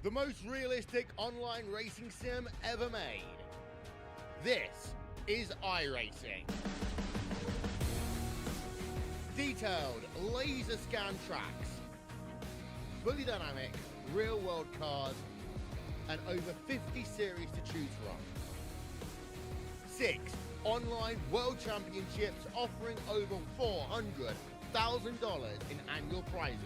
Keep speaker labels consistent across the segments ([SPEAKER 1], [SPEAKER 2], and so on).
[SPEAKER 1] the most realistic online racing sim ever made. This is iRacing. Detailed laser scan tracks, fully dynamic real world cars, and over 50 series to choose from. 6 online world championships offering over $400,000 in annual prizes.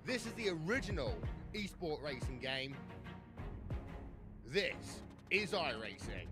[SPEAKER 1] This is the original esport racing game. This is iRacing.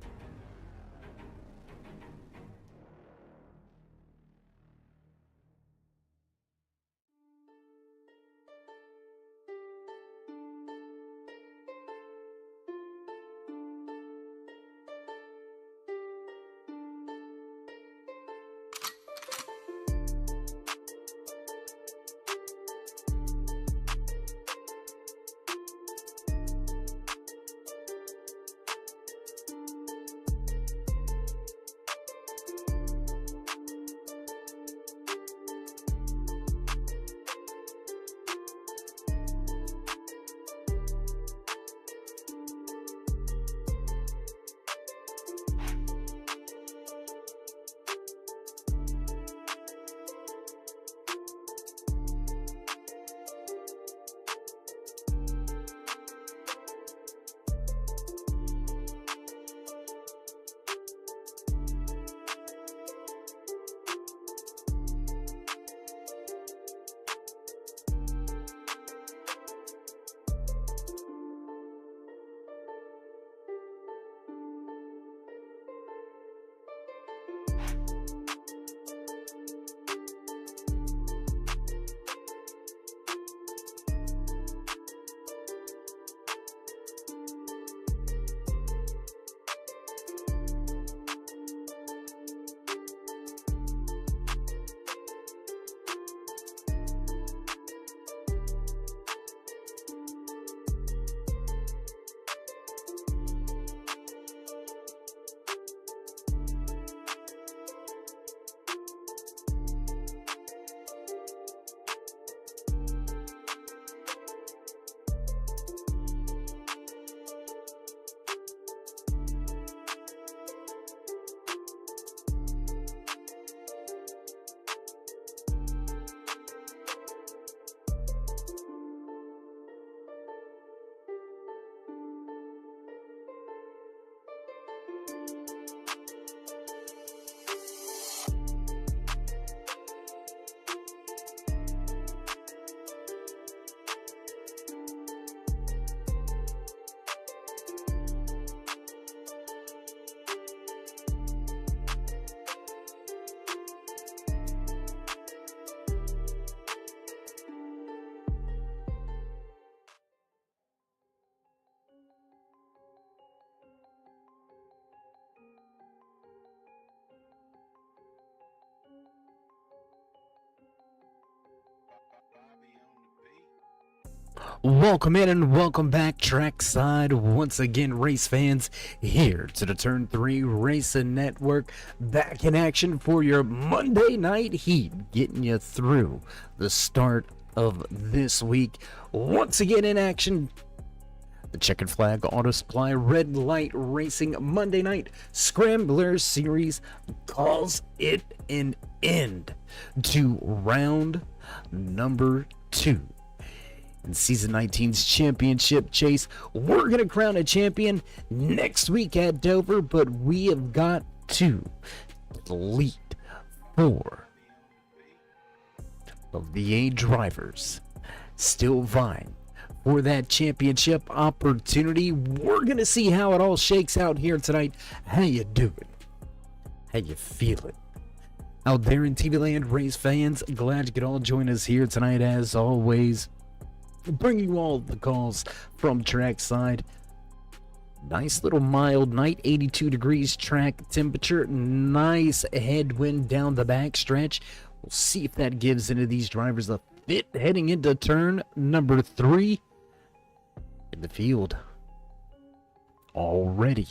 [SPEAKER 2] Welcome in and welcome back trackside once again, race fans, here to the Turn 3 Racing Network, back in action for your Monday night heat, getting you through the start of this week. Once again in action, the Checkered Flag Auto Supply Red Light Racing Monday Night Scrambler Series calls it an end to round number 2. In Season 19's championship chase. We're going to crown a champion next week at Dover, but we have got to delete 4 of the 8 drivers still vying for that championship opportunity. We're going to see how it all shakes out here tonight. How you doing? How you feeling? Out there in TV land, race fans, glad you could all join us here tonight as always. Bringing you all the calls from trackside. Nice little mild night, 82 degrees track temperature. Nice headwind down the back stretch. We'll see if that gives any of these drivers a fit heading into turn number 3 in the field. Already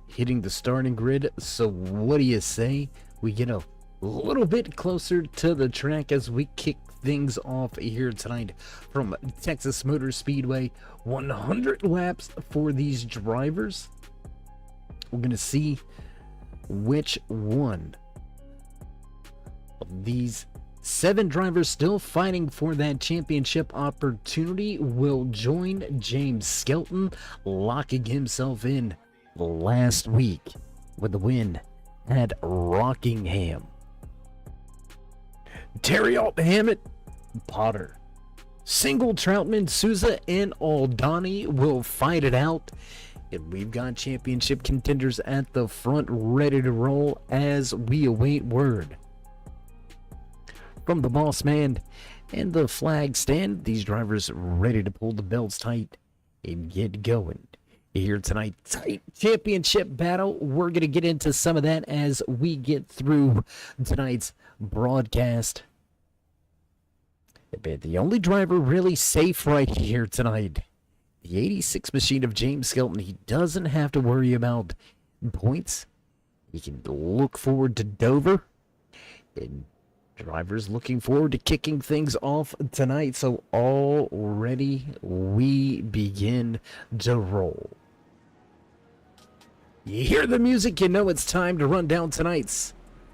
[SPEAKER 2] hitting the starting grid. So what do you say we get a little bit closer to the track as we kick things off here tonight from Texas Motor Speedway. 100 laps for these drivers. We're going to see which one of these 7 drivers still fighting for that championship opportunity will join James Skelton, locking himself in last week with the win at Rockingham. Terriot, Hammett, Potter, Single, Troutman, Souza, and Aldani will fight it out. And we've got championship contenders at the front ready to roll as we await word from the boss man and the flag stand. These drivers ready to pull the belts tight and get going here tonight. Tight championship battle. We're going to get into some of that as we get through tonight's broadcast. But the only driver really safe right here tonight, the 86 machine of James Skelton. He doesn't have to worry about points. He can look forward to Dover. And drivers looking forward to kicking things off tonight. So already we begin to roll. You hear the music, you know it's time to run down tonight's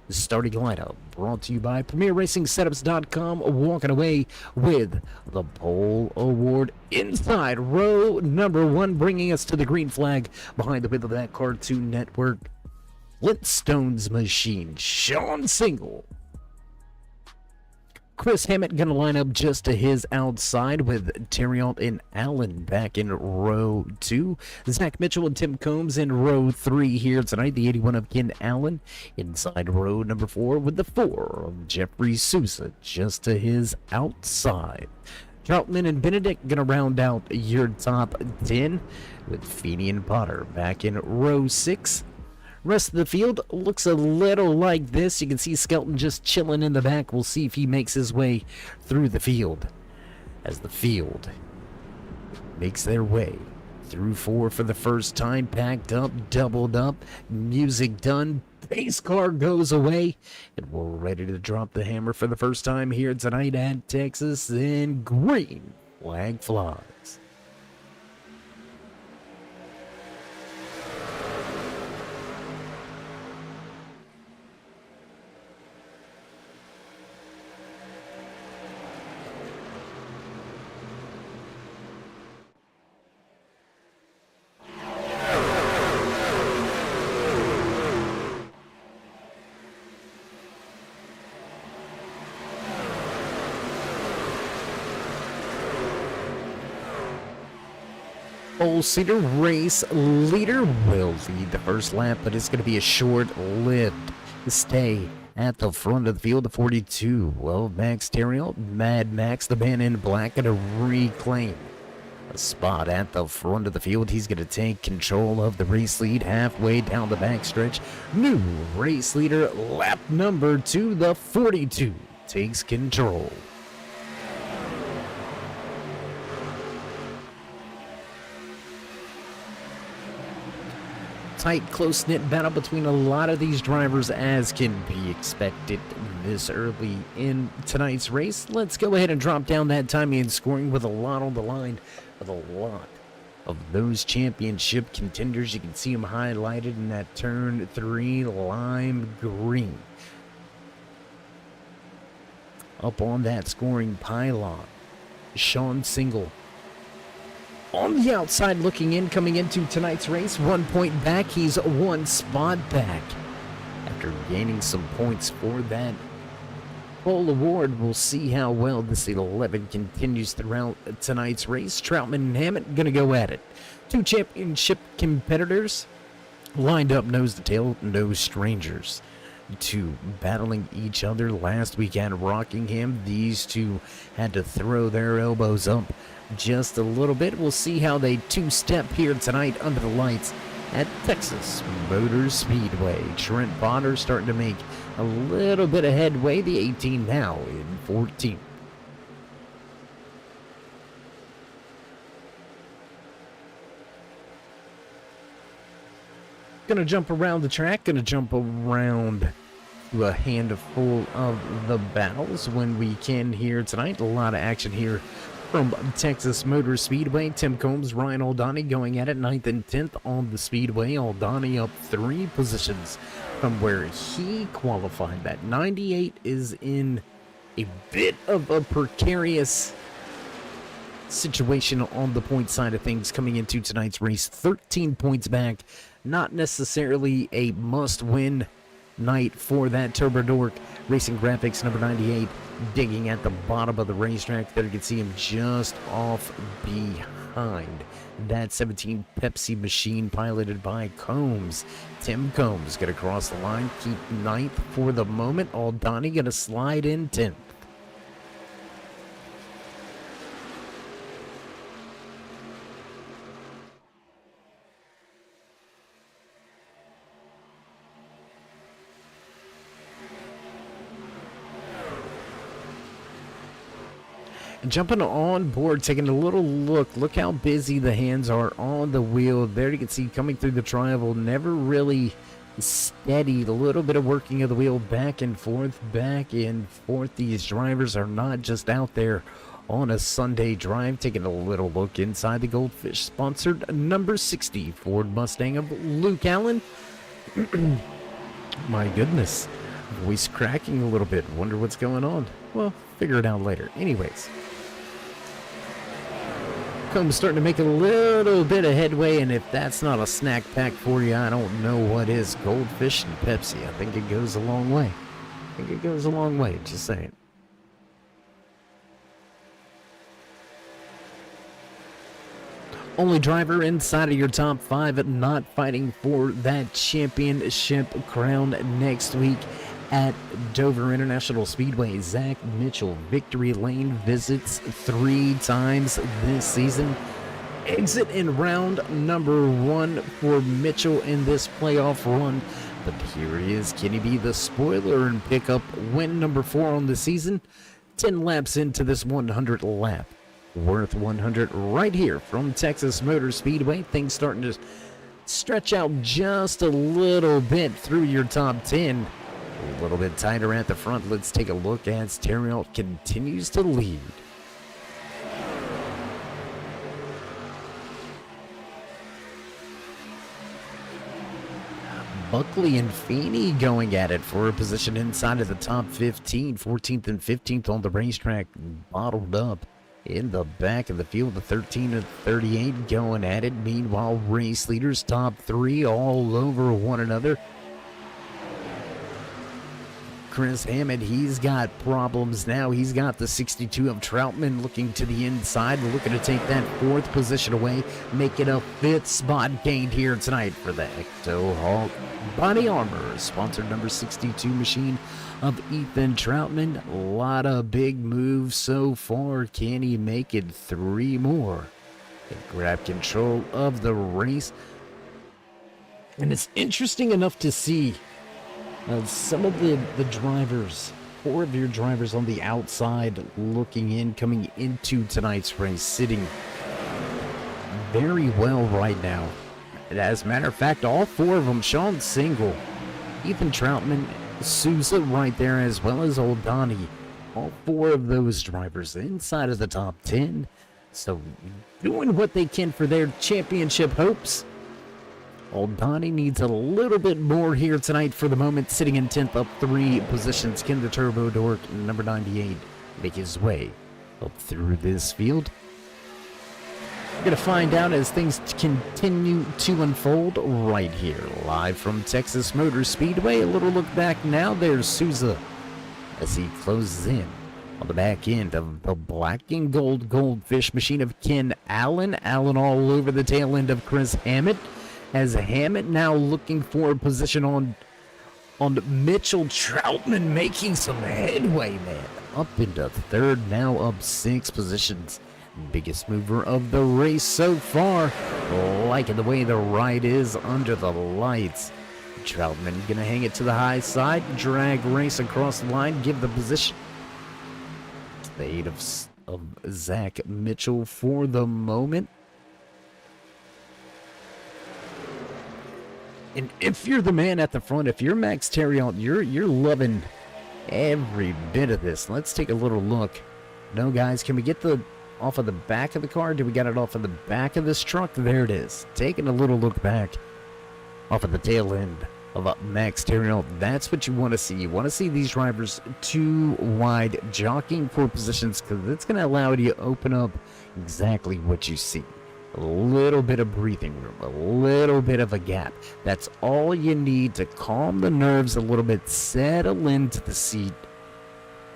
[SPEAKER 2] starting lineup. Brought to you by PremierRacingSetups.com. Walking away with the Pole Award inside row number 1, bringing us to the green flag behind the wheel of that Cartoon Network Flintstones machine, Sean Single. Chris Hammett going to line up just to his outside with Terriot and Allen back in row 2. Zach Mitchell and Tim Combs in row 3 here tonight. The 81 of Ken Allen inside row number 4 with the 4 of Jeffrey Souza just to his outside. Troutman and Benedict going to round out your top 10 with Feeney and Potter back in row 6. Rest of the field looks a little like this. You can see Skelton just chilling in the back. We'll see if he makes his way through the field as the field makes their way through 4 for the first time. Packed up, doubled up, music done. Pace car goes away, and we're ready to drop the hammer for the first time here tonight at Texas, and green flag flies. Cedar race leader will lead the first lap, but it's going to be a short-lived stay at the front of the field. The 42 of Max Terriot, Mad Max, the man in black, going to reclaim a spot at the front of the field. He's going to take control of the race lead halfway down the backstretch. New race leader, lap number 2, the 42 takes control. Tight, close-knit battle between a lot of these drivers, as can be expected this early in tonight's race. Let's go ahead and drop down that timing and scoring with a lot on the line, with a lot of those championship contenders. You can see them highlighted in that turn 3 lime green. Up on that scoring pylon, Sean Single. On the outside looking in, coming into tonight's race, 1 point back. He's 1 spot back after gaining some points for that pole award. We'll see how well this 11 continues throughout tonight's race. Troutman and Hammett going to go at it. 2 championship competitors lined up nose to tail, no strangers to battling each other. Last week at Rockingham, these two had to throw their elbows up just a little bit. We'll see how they two-step here tonight under the lights at Texas Motor Speedway. Trent Potter starting to make a little bit of headway. The 18 now in 14th. Gonna jump around the track, gonna jump around to a handful of the battles when we can here tonight. A lot of action here from Texas Motor Speedway. Tim Combs, Ryan Aldani going at it 9th and 10th on the Speedway. Aldani up 3 positions from where he qualified. That 98 is in a bit of a precarious situation on the point side of things coming into tonight's race. 13 points back. Not necessarily a must-win night for that Turbo Dork. Racing Graphics number 98 digging at the bottom of the racetrack. There you can see him just off behind that 17 Pepsi machine piloted by Combs. Tim Combs gonna cross the line, keep 9th for the moment. Aldani gonna slide in 10th. Jumping on board, taking a little look how busy the hands are on the wheel. There you can see coming through the tri-oval, never really steady. A little bit of working of the wheel back and forth. These drivers are not just out there on a Sunday drive. Taking a little look inside the Goldfish sponsored number 60 Ford Mustang of Luke Allen. My goodness, voice cracking a little bit. Wonder what's going on. Well, figure it out later. Anyways, Combs starting to make a little bit of headway, and if that's not a snack pack for you, I don't know what is. Goldfish and Pepsi, I think it goes a long way. Just saying. Only driver inside of your top 5 not fighting for that championship crown next week at Dover International Speedway. Zach Mitchell, victory lane visits 3 times this season. Exit in round number 1 for Mitchell in this playoff run. But here he is. Can he be the spoiler and pick up win number 4 on the season? 10 laps into this 100 lap. Worth 100 right here from Texas Motor Speedway. Things starting to stretch out just a little bit through your top 10. A little bit tighter at the front. Let's take a look as Terriot continues to lead. Buckley and Feeney going at it for a position inside of the top 15. 14th and 15th on the racetrack, bottled up in the back of the field. The 13 and 38 going at it. Meanwhile, race leaders top 3 all over one another. Chris Hammond, he's got problems now. He's got the 62 of Troutman looking to the inside, looking to take that 4th position away, make it a 5th spot gained here tonight for the Ecto Hawk Body Armor, sponsored number 62 machine of Ethan Troutman. A lot of big moves so far. Can he make it 3 more and grab control of the race? And it's interesting enough to see some of the drivers, 4 of your drivers on the outside looking in, coming into tonight's race, sitting very well right now. And as a matter of fact, all 4 of them, Sean Single, Ethan Troutman, Souza right there, as well as Aldani, all 4 of those drivers inside of the top 10. So doing what they can for their championship hopes. Aldani needs a little bit more here tonight for the moment, sitting in 10th, up 3 positions. Can the Turbo Dork, number 98, make his way up through this field? We're going to find out as things continue to unfold right here, live from Texas Motor Speedway. A little look back now. There's Souza as he closes in on the back end of the black and gold Goldfish machine of Ken Allen. Allen all over the tail end of Chris Hammett. As Hammett now looking for a position on Mitchell. Troutman making some headway, man. Up into 3rd, now up 6 positions. Biggest mover of the race so far. Liking the way the ride is under the lights. Troutman gonna hang it to the high side, drag race across the line, give the position to the aid of Zach Mitchell for the moment. And if you're the man at the front, if you're Max Terriot, you're loving every bit of this. Let's take a little look. No, guys, can we get the off of the back of the car? Do we got it off of the back of this truck? There it is. Taking a little look back off of the tail end of Max Terriot. That's what you want to see. You want to see these drivers too wide, jockeying for positions, because it's going to allow you to open up exactly what you see. A little bit of breathing room, a little bit of a gap. That's all you need to calm the nerves a little bit, settle into the seat,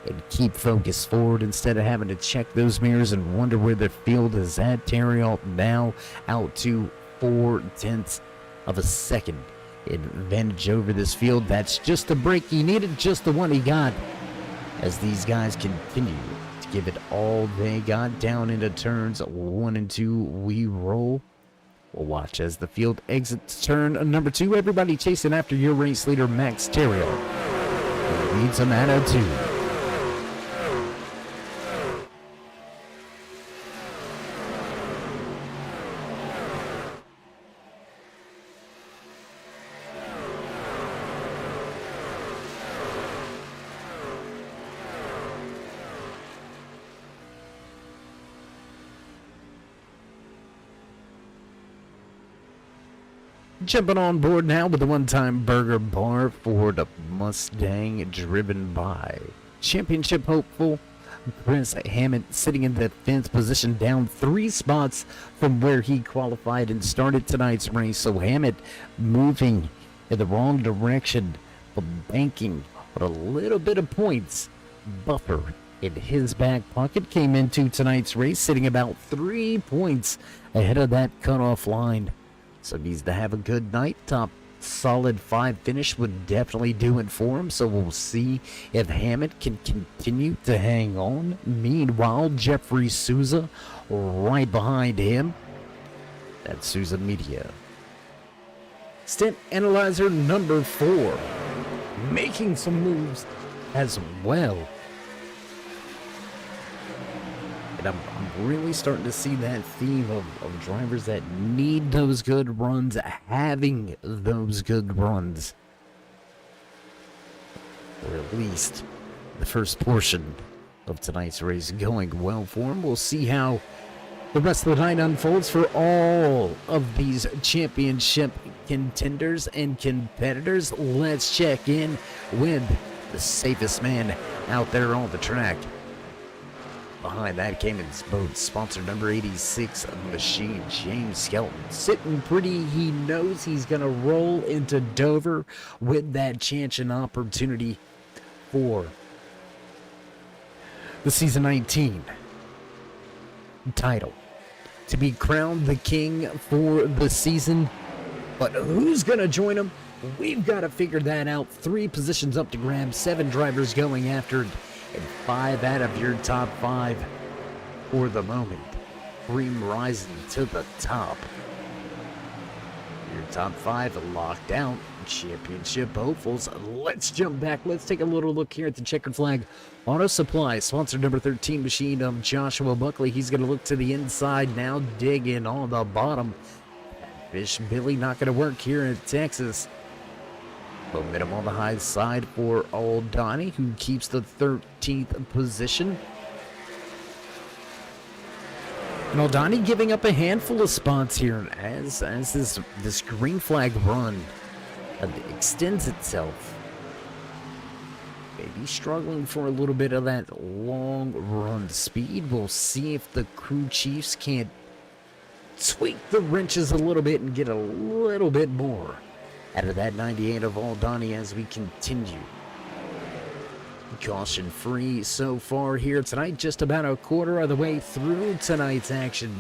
[SPEAKER 2] and keep focused forward instead of having to check those mirrors and wonder where the field is at. Terriot now out to 0.4 of a second advantage over this field. That's just the break he needed, just the one he got, as these guys continue to give it all they got down into turns 1 and 2. We roll. We'll watch as the field exits turn number 2. Everybody chasing after your race leader, Max Terriot. Leads them at a 2. Jumping on board now with the one-time burger bar for the Mustang, driven by championship hopeful Chris Hammett, sitting in the 5th position, down 3 spots from where he qualified and started tonight's race. So Hammett moving in the wrong direction, but banking with a little bit of points buffer in his back pocket. Came into tonight's race sitting about 3 points ahead of that cutoff line. So needs to have a good night. Top solid 5 finish would definitely do it for him. So we'll see if Hammett can continue to hang on. Meanwhile, Jeffrey Souza right behind him. That's Souza Media. Stint analyzer number 4, making some moves as well. And I'm really starting to see that theme of drivers that need those good runs, having those good runs. Or at least the first portion of tonight's race going well for him. We'll see how the rest of the night unfolds for all of these championship contenders and competitors. Let's check in with the safest man out there on the track. Behind that came in boat sponsor number 86 machine, James Skelton, sitting pretty. He knows he's going to roll into Dover with that chance and opportunity for the season 19 title, to be crowned the king for the season. But who's going to join him? We've got to figure that out. 3 positions up to grab, 7 drivers going after it, and 5 out of your top 5 for the moment. Cream rising to the top. Your top 5 locked out. Championship hopefuls. Let's jump back. Let's take a little look here at the Checkered Flag Auto Supply, sponsor number 13 machine of Joshua Buckley. He's going to look to the inside now, digging on the bottom. Fish Billy not going to work here in Texas. Momentum on the high side for Old Donnie, who keeps the 13th position. And Old Donnie giving up a handful of spots here as this green flag run extends itself. Maybe struggling for a little bit of that long run speed. We'll see if the crew chiefs can't tweak the wrenches a little bit and get a little bit more out of that 98 of Aldani as we continue. Caution free so far here tonight, just about a quarter of the way through tonight's action.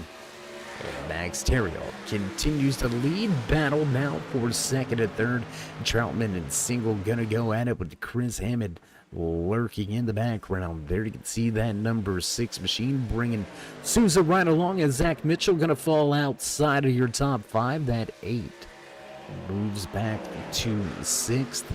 [SPEAKER 2] And Max Terriot continues to lead battle now for second and third. Troutman and Single gonna go at it with Chris Hammond lurking in the background. There you can see that number 6 machine bringing Souza right along, as Zach Mitchell gonna fall outside of your top 5. That 8 moves back to 6th.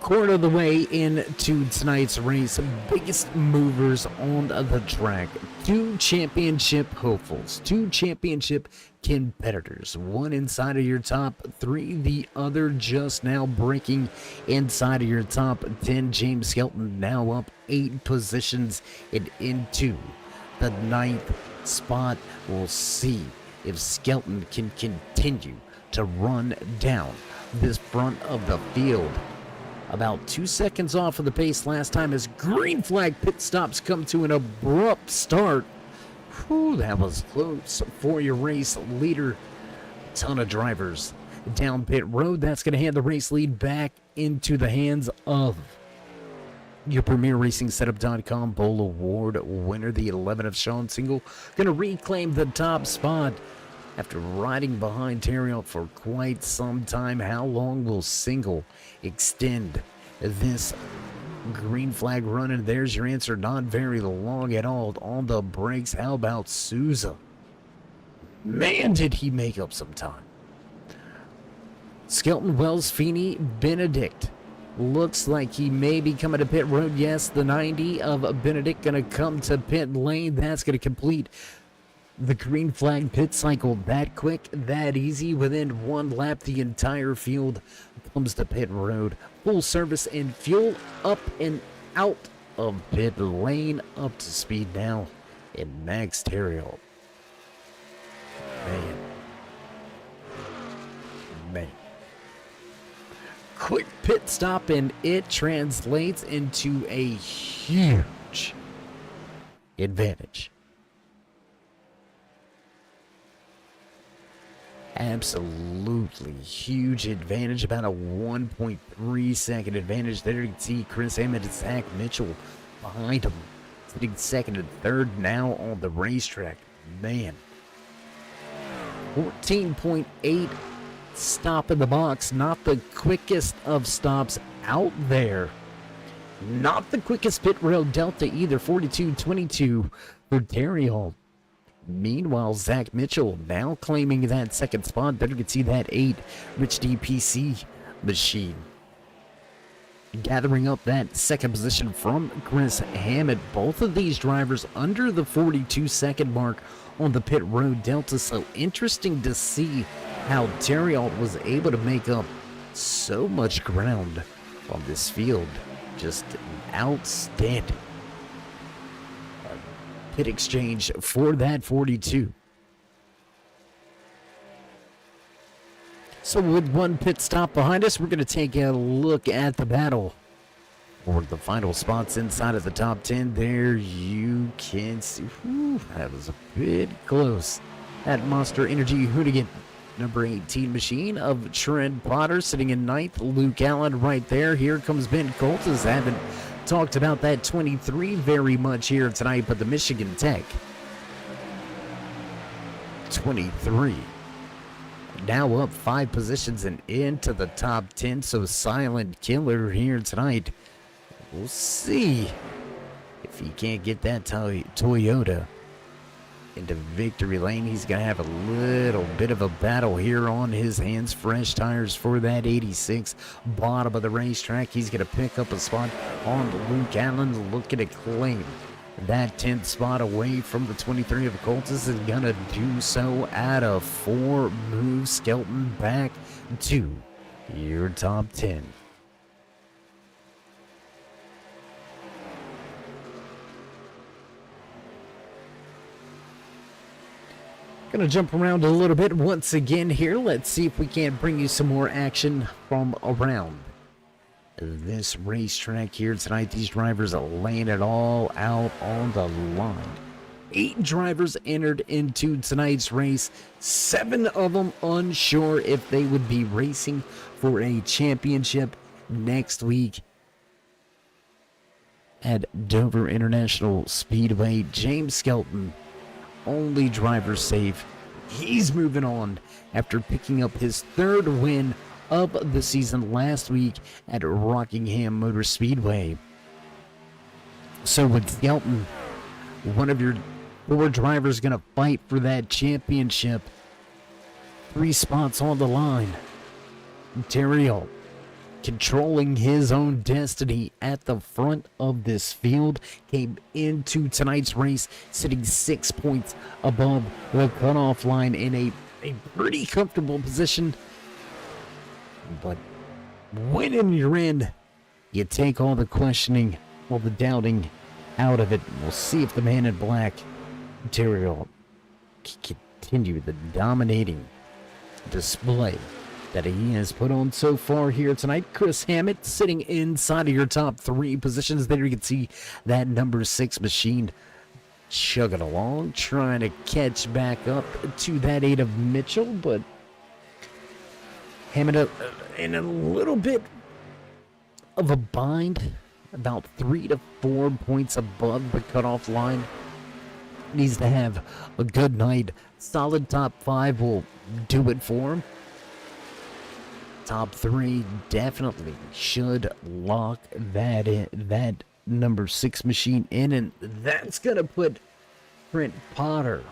[SPEAKER 2] quarter of the way into tonight's race, biggest movers on the track. 2 championship hopefuls, 2 championship competitors. One inside of your top 3, the other just now breaking inside of your top 10. James Skelton now up 8 positions and into the 9th spot. We'll see if Skelton can continue to run down this front of the field. About 2 seconds off of the pace last time as green flag pit stops come to an abrupt start. Whew, that was close for your race leader. Ton of drivers down pit road. That's going to hand the race lead back into the hands of your Premier Racing Setup.com Bowl Award winner, the 11 of Sean Single, going to reclaim the top spot after riding behind Terriot for quite some time. How long will Single extend this green flag run? And there's your answer. Not very long at all on the brakes. How about Souza? Man, did he make up some time. Skelton, Wells, Feeney, Benedict. Looks like he may be coming to pit road. Yes, the 90 of Benedict going to come to pit lane. That's going to complete the green flag pit cycle that quick, that easy. Within 1 lap, the entire field comes to pit road. Full service and fuel up and out of pit lane. Up to speed now in Max Terriot. Man. Quick pit stop, and it translates into a huge advantage. Absolutely huge advantage, about a 1.3 second advantage there. You can see Chris Hammond and Zach Mitchell behind him, sitting second and third now on the racetrack. Man, 14.8 stop in the box, not the quickest of stops out there. Not the quickest pit road delta either, 42.22 for Terriot. Meanwhile, Zach Mitchell now claiming that second spot. Better can see that 8 Rich DPC machine. Gathering up that second position from Chris Hammond. Both of these drivers under the 42-second mark on the pit road delta. So interesting to see how Terriot was able to make up so much ground on this field. Just outstanding pit exchange for that 42. So with 1 pit stop behind us, we're going to take a look at the battle for the final spots inside of the top 10. There you can see, that was a bit close. That Monster Energy Hoonigan, number 18 machine of Trent Potter sitting in 9th. Luke Allen right there. Here comes Ben Coltis. Haven't talked about that 23 very much here tonight, but the Michigan Tech 23 now up 5 positions and into the top 10. So Silent Killer here tonight. We'll see if he can't get that Toyota into victory lane. He's going to have a little bit of a battle here on his hands. Fresh tires for that 86. Bottom of the racetrack. He's going to pick up a spot on Luke Allen, looking to claim that 10th spot away from the 23 of Coltis, is going to do so out of 4 moves. Skelton back to your top 10. Gonna jump around a little bit once again here. Let's see if we can't bring you some more action from around this racetrack here tonight. These drivers are laying it all out on the line. 8 drivers entered into tonight's race. 7 of them unsure if they would be racing for a championship next week at Dover International Speedway. James Skelton, only driver safe. He's moving on after picking up his 3rd win of the season last week at Rockingham Motor Speedway. So with Skelton, one of your 4 drivers going to fight for that championship. 3 spots on the line. Terriot controlling his own destiny at the front of this field, came into tonight's race sitting 6 points above the cutoff line in a pretty comfortable position. But when you're in, you take all the questioning, all the doubting out of it. We'll see if the man in black, Ontario, can continue the dominating display that he has put on so far here tonight. Chris Hammett sitting inside of your top 3 positions. There you can see that number 6 machine chugging along, trying to catch back up to that 8 of Mitchell, but Hammett in a little bit of a bind, about 3 to 4 points above the cutoff line. Needs to have a good night. Solid top 5 will do it for him. Top 3 definitely should lock that in, that number 6 machine in, and that's gonna put Trent Potter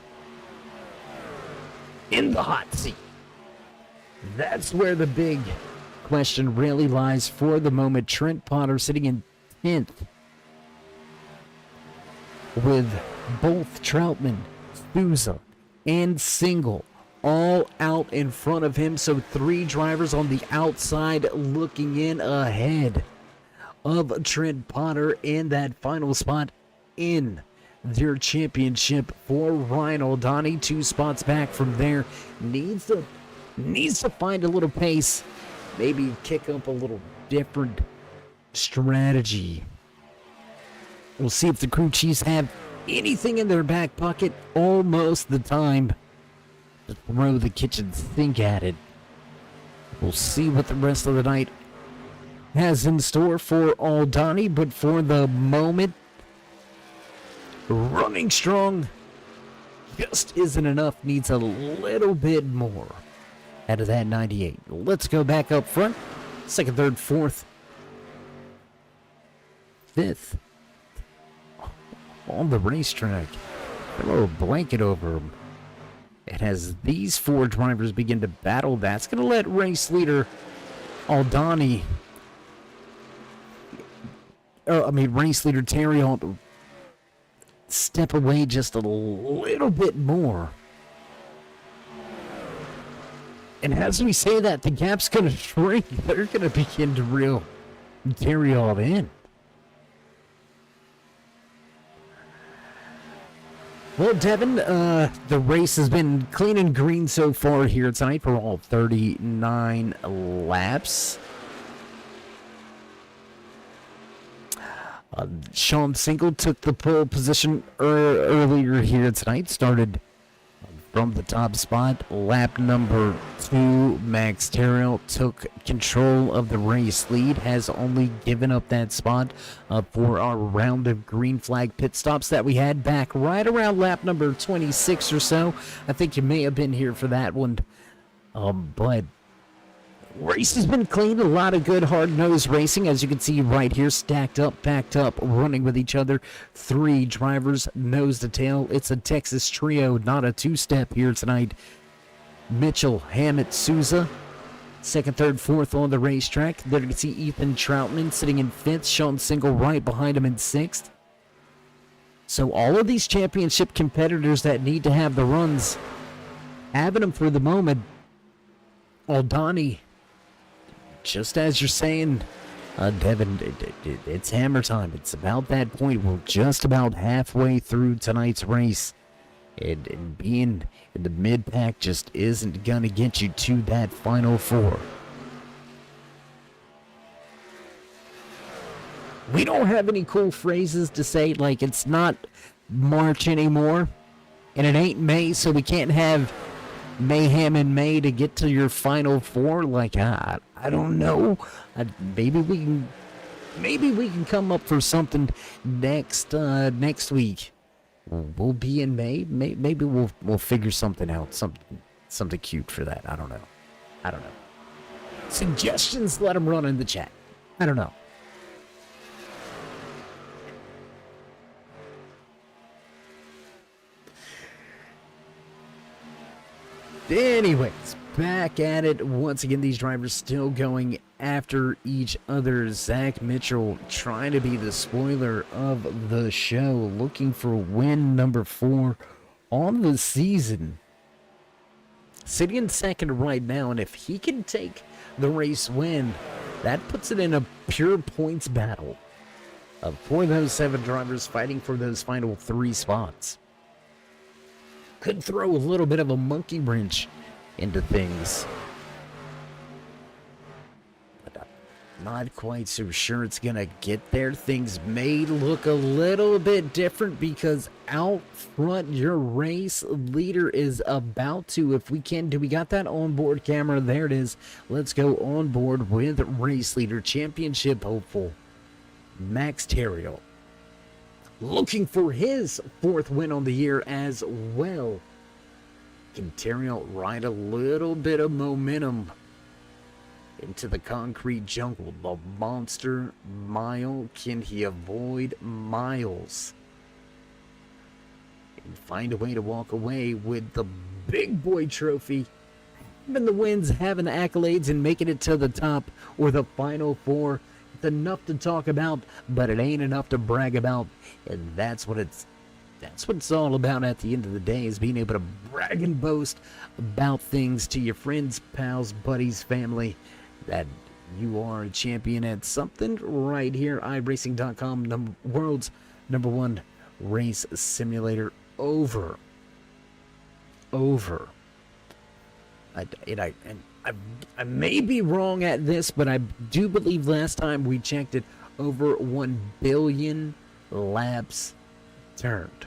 [SPEAKER 2] in the hot seat. That's where the big question really lies for the moment. Trent Potter sitting in 10th with both Troutman, Souza, and Single all out in front of him. So 3 drivers on the outside looking in ahead of Trent Potter in that final spot in their championship for Ryan O'Donnell. 2 spots back from there. Needs to find a little pace. Maybe kick up a little different strategy. We'll see if the crew chiefs have anything in their back pocket almost the time to throw the kitchen sink at it. We'll see what the rest of the night has in store for Aldani, but for the moment, running strong just isn't enough. Needs a little bit more out of that 98. Let's go back up front. 2nd, 3rd, 4th, 5th on the racetrack. A little blanket over them. It has these 4 drivers begin to battle. That's going to let race leader Aldani, race leader Terry step away just a little bit more. And as we say that, the gap's going to shrink. They're going to begin to reel Terry all in. Well, Devin, the race has been clean and green so far here tonight for all 39 laps. Sean Single took the pole position earlier here tonight. Started from the top spot. Lap number 2, Max Terrell took control of the race lead. Has only given up that spot for our round of green flag pit stops that we had back right around lap number 26 or so. I think you may have been here for that one. But race has been clean. A lot of good hard-nosed racing, as you can see right here, stacked up, packed up, running with each other. 3 drivers, nose to tail. It's a Texas trio, not a 2-step here tonight. Mitchell, Hammett, Souza, 2nd, 3rd, 4th on the racetrack. There you can see Ethan Troutman sitting in 5th. Sean Single right behind him in 6th. So all of these championship competitors that need to have the runs, having them for the moment. Aldani, just as you're saying, Devin, it's hammer time. It's about that point. We're just about halfway through tonight's race. And being in the mid-pack just isn't going to get you to that final 4. We don't have any cool phrases to say, like it's not March anymore, and it ain't May, so we can't have mayhem in May to get to your final 4. Like, I don't know. Maybe we can come up for something next week. We'll be in May. Maybe we'll figure something out. Something cute for that. I don't know. Suggestions, let them run in the chat. I don't know. Anyways, back at it once again. These drivers still going after each other. Zach Mitchell trying to be the spoiler of the show, looking for win number 4 on the season. Sitting in second right now, and if he can take the race win, that puts it in a pure points battle for those 7 drivers fighting for those final 3 spots. Could throw a little bit of a monkey wrench into things, but I'm not quite so sure it's gonna get there. Things may look a little bit different because out front your race leader is about to, if we can, do we got that onboard camera? There it is. Let's go on board with race leader, championship hopeful Max Terriot, looking for his 4th win on the year as well. Can Terriot ride a little bit of momentum into the concrete jungle? The monster mile. Can he avoid Miles and find a way to walk away with the big boy trophy? Having the wins, having the accolades, and making it to the top or the final 4. It's enough to talk about, but it ain't enough to brag about. And that's what it's all about at the end of the day, is being able to brag and boast about things to your friends, pals, buddies, family, that you are a champion at something right here. iRacing.com, world's number 1 race simulator over. I may be wrong at this, but I do believe last time we checked it, over 1 billion laps turned.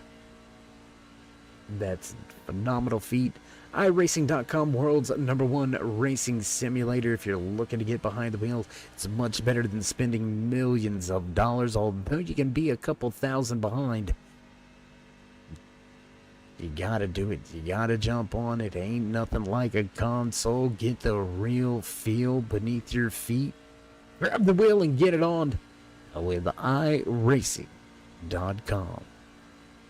[SPEAKER 2] That's a phenomenal feat. iRacing.com, world's number 1 racing simulator. If you're looking to get behind the wheel, it's much better than spending millions of dollars, although you can be a couple thousand behind. You gotta do it. You gotta jump on it. Ain't nothing like a console. Get the real feel beneath your feet. Grab the wheel and get it on with iRacing.com.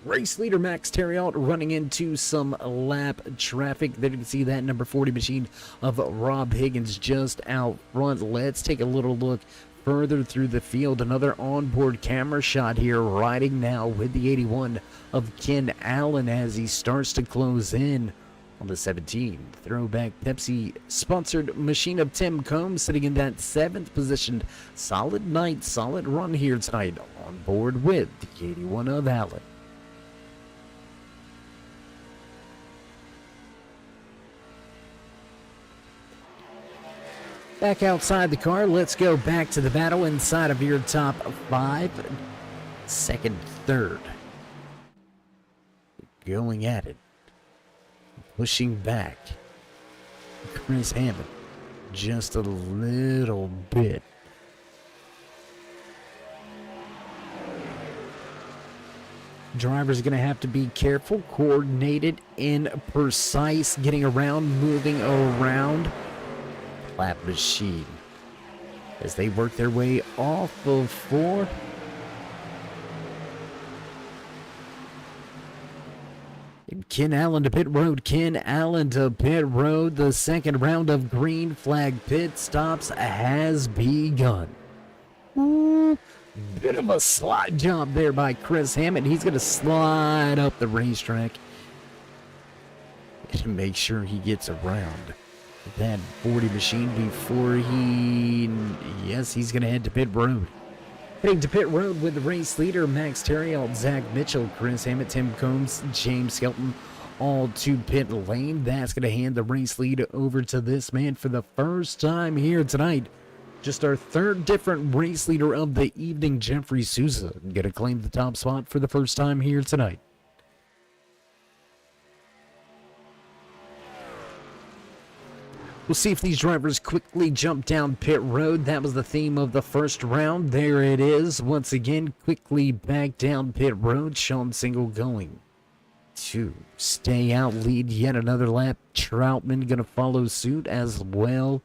[SPEAKER 2] Race leader Max Terriot running into some lap traffic. There you can see that number 40 machine of Rob Higgins just out front. Let's take a little look further through the field. Another onboard camera shot here, riding now with the 81 of Ken Allen as he starts to close in on the 17. Throwback Pepsi sponsored machine of Tim Combs sitting in that 7th position. Solid night, solid run here tonight on board with the 81 of Allen. Back outside the car, let's go back to the battle inside of your top 5. Second, third. Going at it. Pushing back. Chris Hammond. Just a little bit. Driver's going to have to be careful, coordinated, and precise, getting around, moving around. Lap machine as they work their way off of 4. And Ken Allen to pit road. Ken Allen to pit road. The second round of green flag pit stops has begun. Ooh, bit of a slide jump there by Chris Hammond. He's going to slide up the racetrack to make sure he gets around that 40 machine before he's going to head to pit road. Heading to pit road with the race leader, Max Terriot, Zach Mitchell, Chris Hammond, Tim Combs, James Skelton, all to pit lane. That's going to hand the race lead over to this man for the first time here tonight. Just our 3rd different race leader of the evening, Jeffrey Souza, going to claim the top spot for the first time here tonight. We'll see if these drivers quickly jump down pit road. That was the theme of the first round. There it is. Once again, quickly back down pit road. Sean Single going to stay out, lead yet another lap. Troutman going to follow suit as well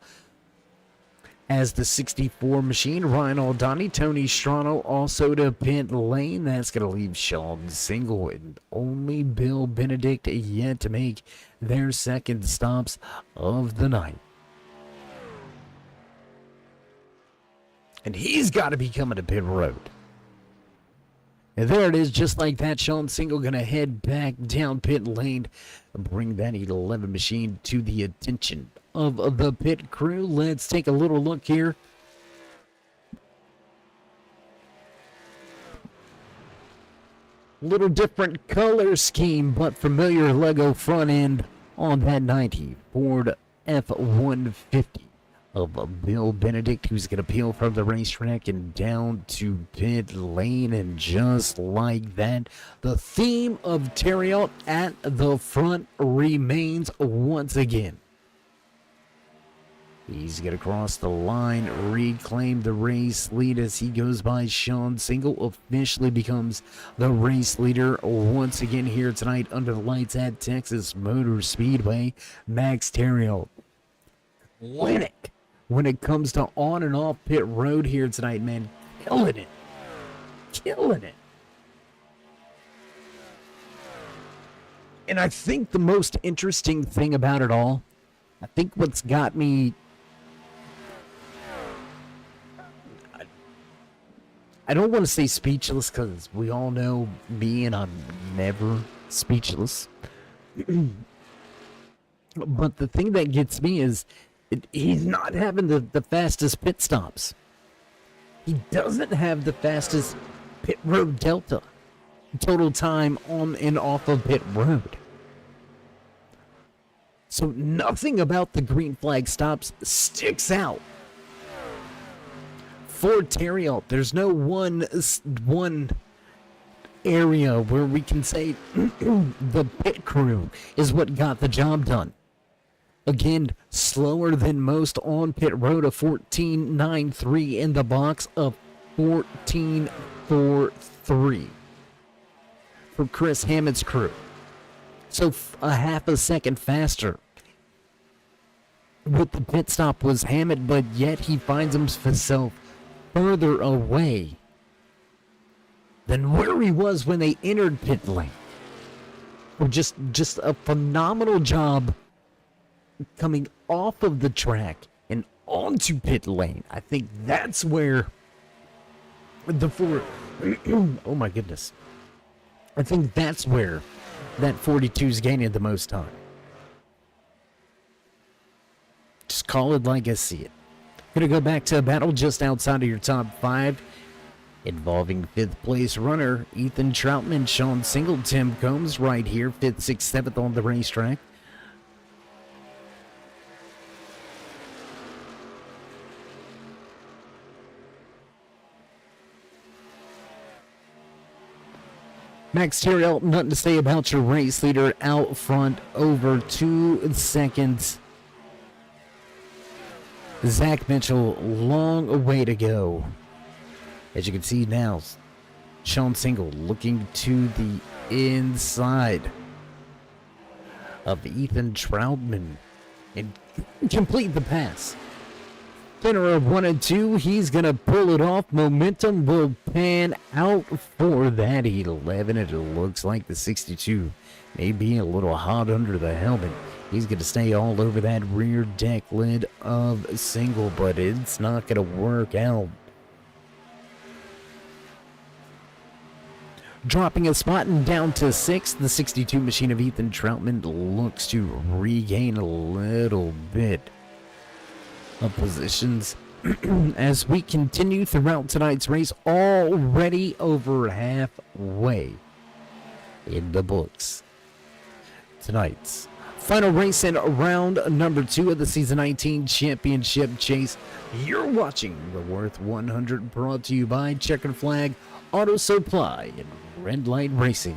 [SPEAKER 2] as the 64 machine. Ryan Aldani, Tony Strano also to pit lane. That's going to leave Sean Single and only Bill Benedict yet to make their second stops of the night. And he's got to be coming to pit road. And there it is, just like that. Sean Single going to head back down pit lane and bring that 11 machine to the attention of the pit crew. Let's take a little look here. Little different color scheme, but familiar Lego front end on that 90 Ford F-150 of Bill Benedict, who's going to peel from the racetrack and down to pit lane. And just like that, the theme of Terriot at the front remains once again. He's going to cross the line, reclaim the race lead as he goes by Sean Single, officially becomes the race leader once again here tonight under the lights at Texas Motor Speedway. Max Terriot, clinic when it comes to on and off pit road here tonight, man. Killing it. Killing it. And I think the most interesting thing about it all, I think what's got me, I don't want to say speechless, because we all know me and I'm never speechless. But the thing that gets me is he's not having the fastest pit stops. He doesn't have the fastest pit road delta. Total time on and off of pit road. So nothing about the green flag stops sticks out. For Terriot, there's no one area where we can say the pit crew is what got the job done. Again, slower than most on pit road, a 14.93 in the box, of 14.43 for Chris Hammett's crew. So a half a second faster with the pit stop was Hammett, but yet he finds himself further away than where he was when they entered pit lane. Just a phenomenal job coming off of the track and onto pit lane. I think that's where the oh my goodness. I think that's where that 42 is gaining the most time. Just call it like I see it. Gonna go back to a battle just outside of your top 5, involving 5th place runner Ethan Troutman, Sean Single, Tim Combs right here, 5th, 6th, 7th on the racetrack. Max Terriot, nothing to say about your race leader out front, over 2 seconds. Zach Mitchell, long way to go. As you can see now, Sean Single looking to the inside of Ethan Troutman and complete the pass. Winner of 1 and 2, he's going to pull it off. Momentum will pan out for that 11. It looks like the 62 may be a little hot under the helmet. He's going to stay all over that rear deck lid of Single, but it's not going to work out. Dropping a spot and down to 6th, the 62 machine of Ethan Troutman looks to regain a little bit of positions as we continue throughout tonight's race, already over halfway in the books. Tonight's final race in round number 2 of the season 19 championship chase. You're watching the Worth 100, brought to you by Checkered Flag Auto Supply and Red Light Racing.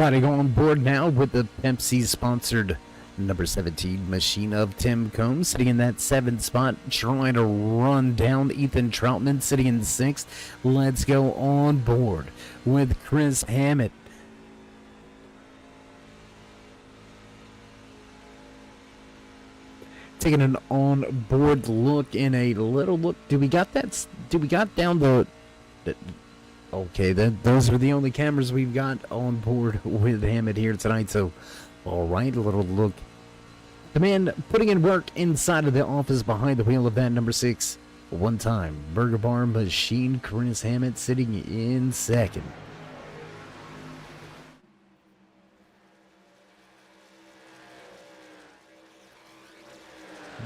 [SPEAKER 2] Riding on board now with the Pepsi-sponsored number 17 machine of Tim Combs, sitting in that 7th spot, trying to run down Ethan Troutman, sitting in 6th. Let's go on board with Chris Hammett. Taking an on-board look in a little look. Do we got down the okay, those are the only cameras we've got on board with Hammett here tonight. So, all right, a little look. The man putting in work inside of the office behind the wheel of that number 6. One-time Burger Bar machine, Chris Hammett sitting in 2nd.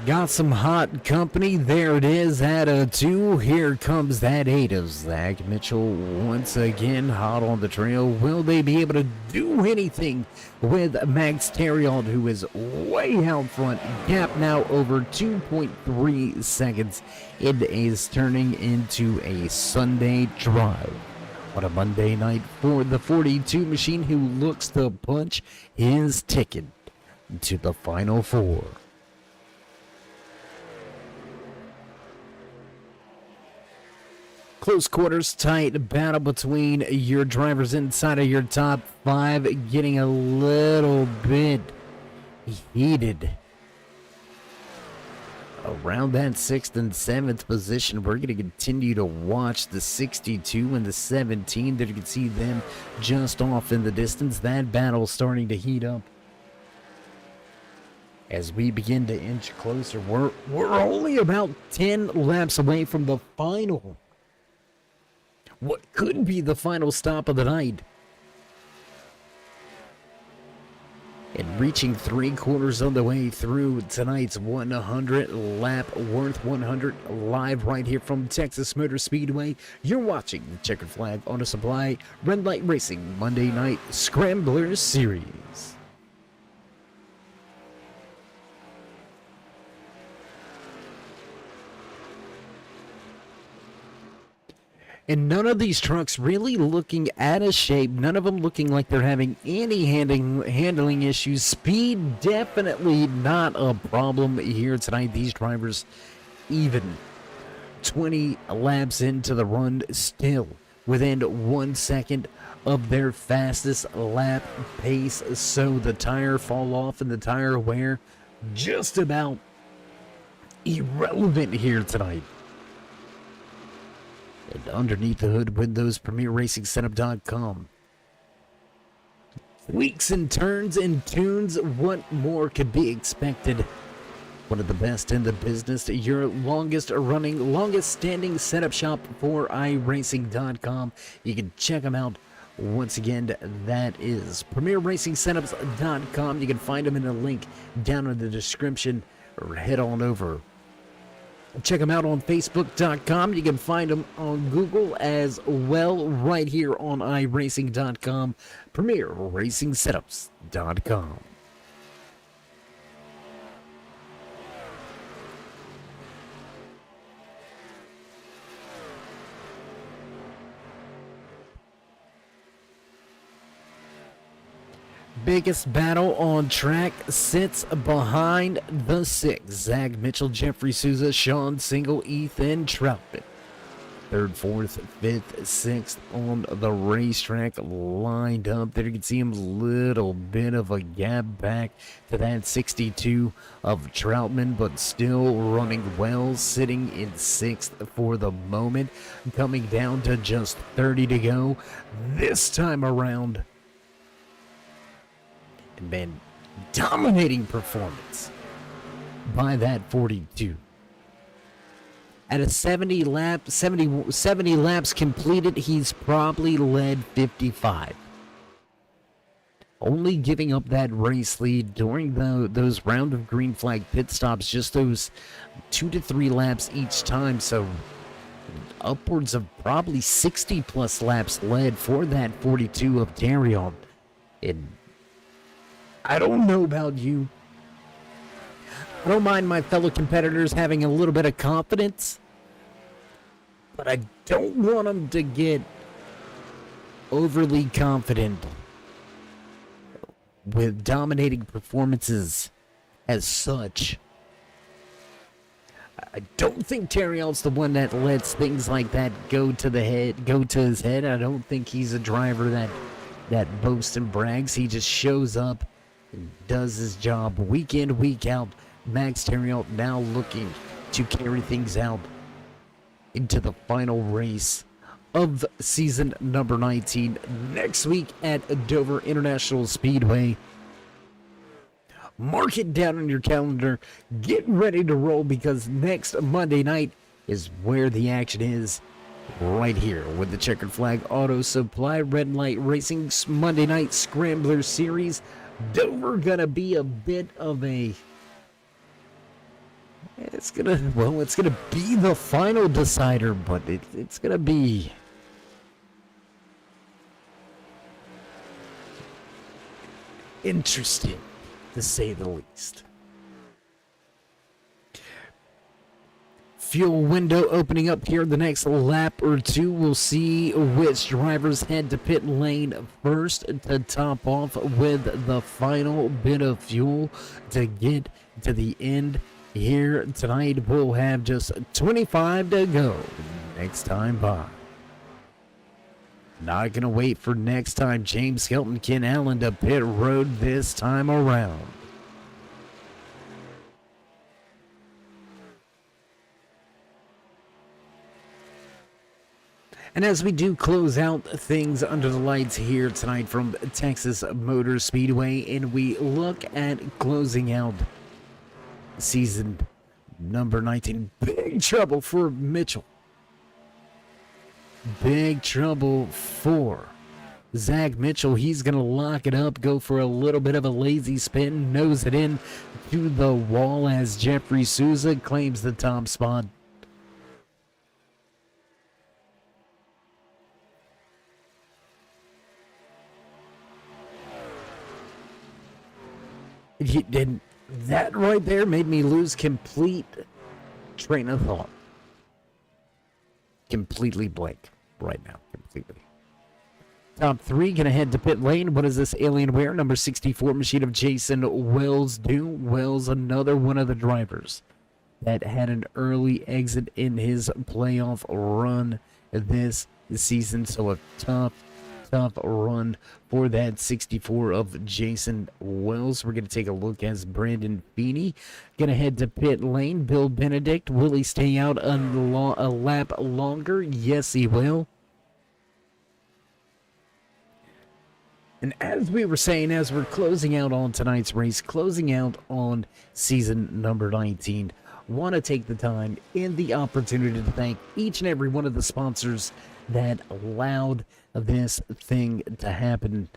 [SPEAKER 2] Got some hot company. There it is at a 2. Here comes that 8 of Zach Mitchell once again hot on the trail. Will they be able to do anything with Max Theriault, who is way out front? Gap now over 2.3 seconds. It is turning into a Sunday drive on a Monday night for the 42 machine, who looks to punch his ticket to the Final Four. Close quarters, tight battle between your drivers inside of your top 5, getting a little bit heated. Around that 6th and 7th position, we're going to continue to watch the 62 and the 17. There you can see them just off in the distance. That battle starting to heat up. As we begin to inch closer, we're only about 10 laps away from the final. What could be the final stop of the night? And reaching 3/4 of the way through tonight's 100 lap worth 100 live right here from Texas Motor Speedway. You're watching the Checkered Flag Auto Supply Red Light Racing Monday Night Scrambler Series. And none of these trucks really looking out of shape. None of them looking like they're having any handling issues. Speed definitely not a problem here tonight. These drivers, even 20 laps into the run, still within 1 second of their fastest lap pace. So the tire fall off and the tire wear just about irrelevant here tonight. And underneath the hood, Windows Premier Racing Setup.com. Tweaks and turns and tunes. What more could be expected? One of the best in the business. Your longest standing setup shop for iRacing.com. You can check them out. Once again, that is PremierRacingSetups.com. You can find them in a link down in the description, or head on over. Check them out on Facebook.com. You can find them on Google as well, right here on iRacing.com, PremierRacingSetups.com. Biggest battle on track sits behind the 6. Zach Mitchell, Jeffrey Souza, Sean Single, Ethan Troutman. 3rd, 4th, 5th, 6th on the racetrack lined up. There you can see him, little bit of a gap back to that 62 of Troutman, but still running well, sitting in 6th for the moment. Coming down to just 30 to go this time around. And man, dominating performance by that 42. At a 70 laps completed, he's probably led 55. Only giving up that race lead during those round of green flag pit stops, just those 2 to 3 laps each time. So upwards of probably 60 plus laps led for that 42 of Theriault. And I don't know about you. I don't mind my fellow competitors having a little bit of confidence, but I don't want them to get overly confident with dominating performances as such. I don't think Terriel's the one that lets things like that go to his head. I don't think he's a driver that boasts and brags. He just shows up and does his job week in, week out. Max Terriel now looking to carry things out into the final race of season number 19 next week at Dover International Speedway. Mark it down on your calendar. Get ready to roll, because next Monday night is where the action is, right here with the Checkered Flag Auto Supply Red Light Racing Monday Night Scrambler Series. Dover gonna be a bit of a... It's gonna be the final decider, but it's gonna be... interesting, to say the least. Fuel window opening up here the next lap or two. We'll see which drivers head to pit lane first to top off with the final bit of fuel to get to the end. Here tonight, we'll have just 25 to go next time by. Not going to wait for next time. James Hilton, Ken Allen to pit road this time around. And as we do close out things under the lights here tonight from Texas Motor Speedway, and we look at closing out season number 19, big trouble for Mitchell. Big trouble for Zach Mitchell. He's going to lock it up, go for a little bit of a lazy spin, nose it in to the wall as Jeffrey Souza claims the top spot. And that right there made me lose complete train of thought. Completely blank right now. Completely. Top three gonna head to pit lane. What does this Alienware number 64 machine of Jason Wells do? Wells, another one of the drivers that had an early exit in his playoff run this season. So a tough run for that 64 of Jason Wells. We're going to take a look as Brandon Feeney going to head to pit lane. Bill Benedict, will he stay out a lap longer? Yes, he will. And as we were saying, as we're closing out on tonight's race, closing out on season number 19, want to take the time and the opportunity to thank each and every one of the sponsors that allowed this thing to happen,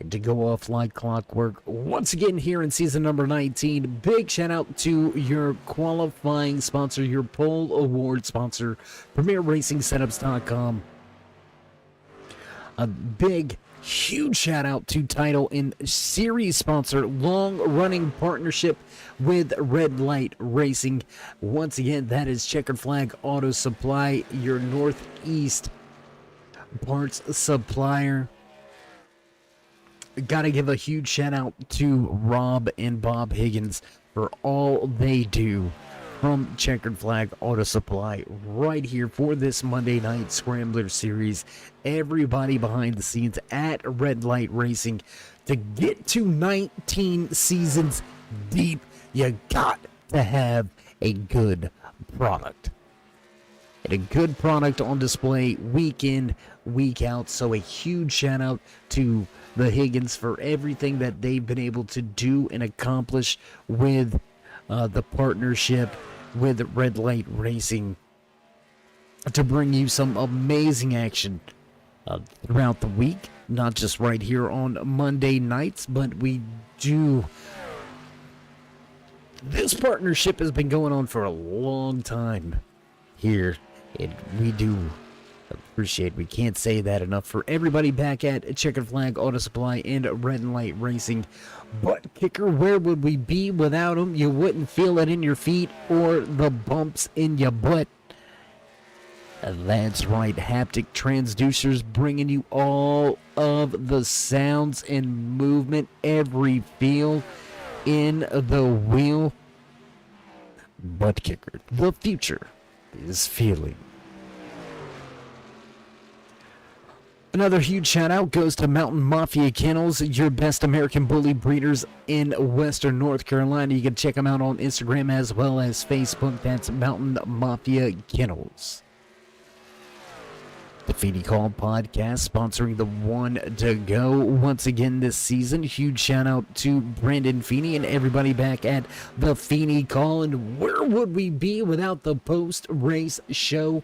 [SPEAKER 2] to go off like clockwork. Once again, here in season number 19, big shout out to your qualifying sponsor, your pole award sponsor, PremierRacingSetups.com. A big, huge shout out to title and series sponsor, long-running partnership with Red Light Racing. Once again, that is Checkered Flag Auto Supply, your Northeast parts supplier. Gotta give a huge shout out to Rob and Bob Higgins for all they do from Checkered Flag Auto Supply right here for this Monday Night Scrambler Series. Everybody behind the scenes at Red Light Racing to get to 19 seasons deep. You got to have a good product. And a good product on display week in, week out. So a huge shout out to the Higgins for everything that they've been able to do and accomplish with the partnership with Red Light Racing to bring you some amazing action throughout the week. Not just right here on Monday nights, but we do... This partnership has been going on for a long time here, and we do appreciate, we can't say that enough, for everybody back at Checkered Flag Auto Supply and Red Light Racing. But kicker, where would we be without them? You wouldn't feel it in your feet or the bumps in your butt. That's right, haptic transducers bringing you all of the sounds and movement, every feel in the wheel. But Checkered, the future is feeling. Another huge shout out goes to Mountain Mafia Kennels, your best American bully breeders in Western North Carolina. You can check them out on Instagram as well as Facebook. That's Mountain Mafia Kennels. The Feeney Call podcast sponsoring the one to go once again this season. Huge shout out to Brandon Feeney and everybody back at the Feeney Call. And where would we be without the post-race show?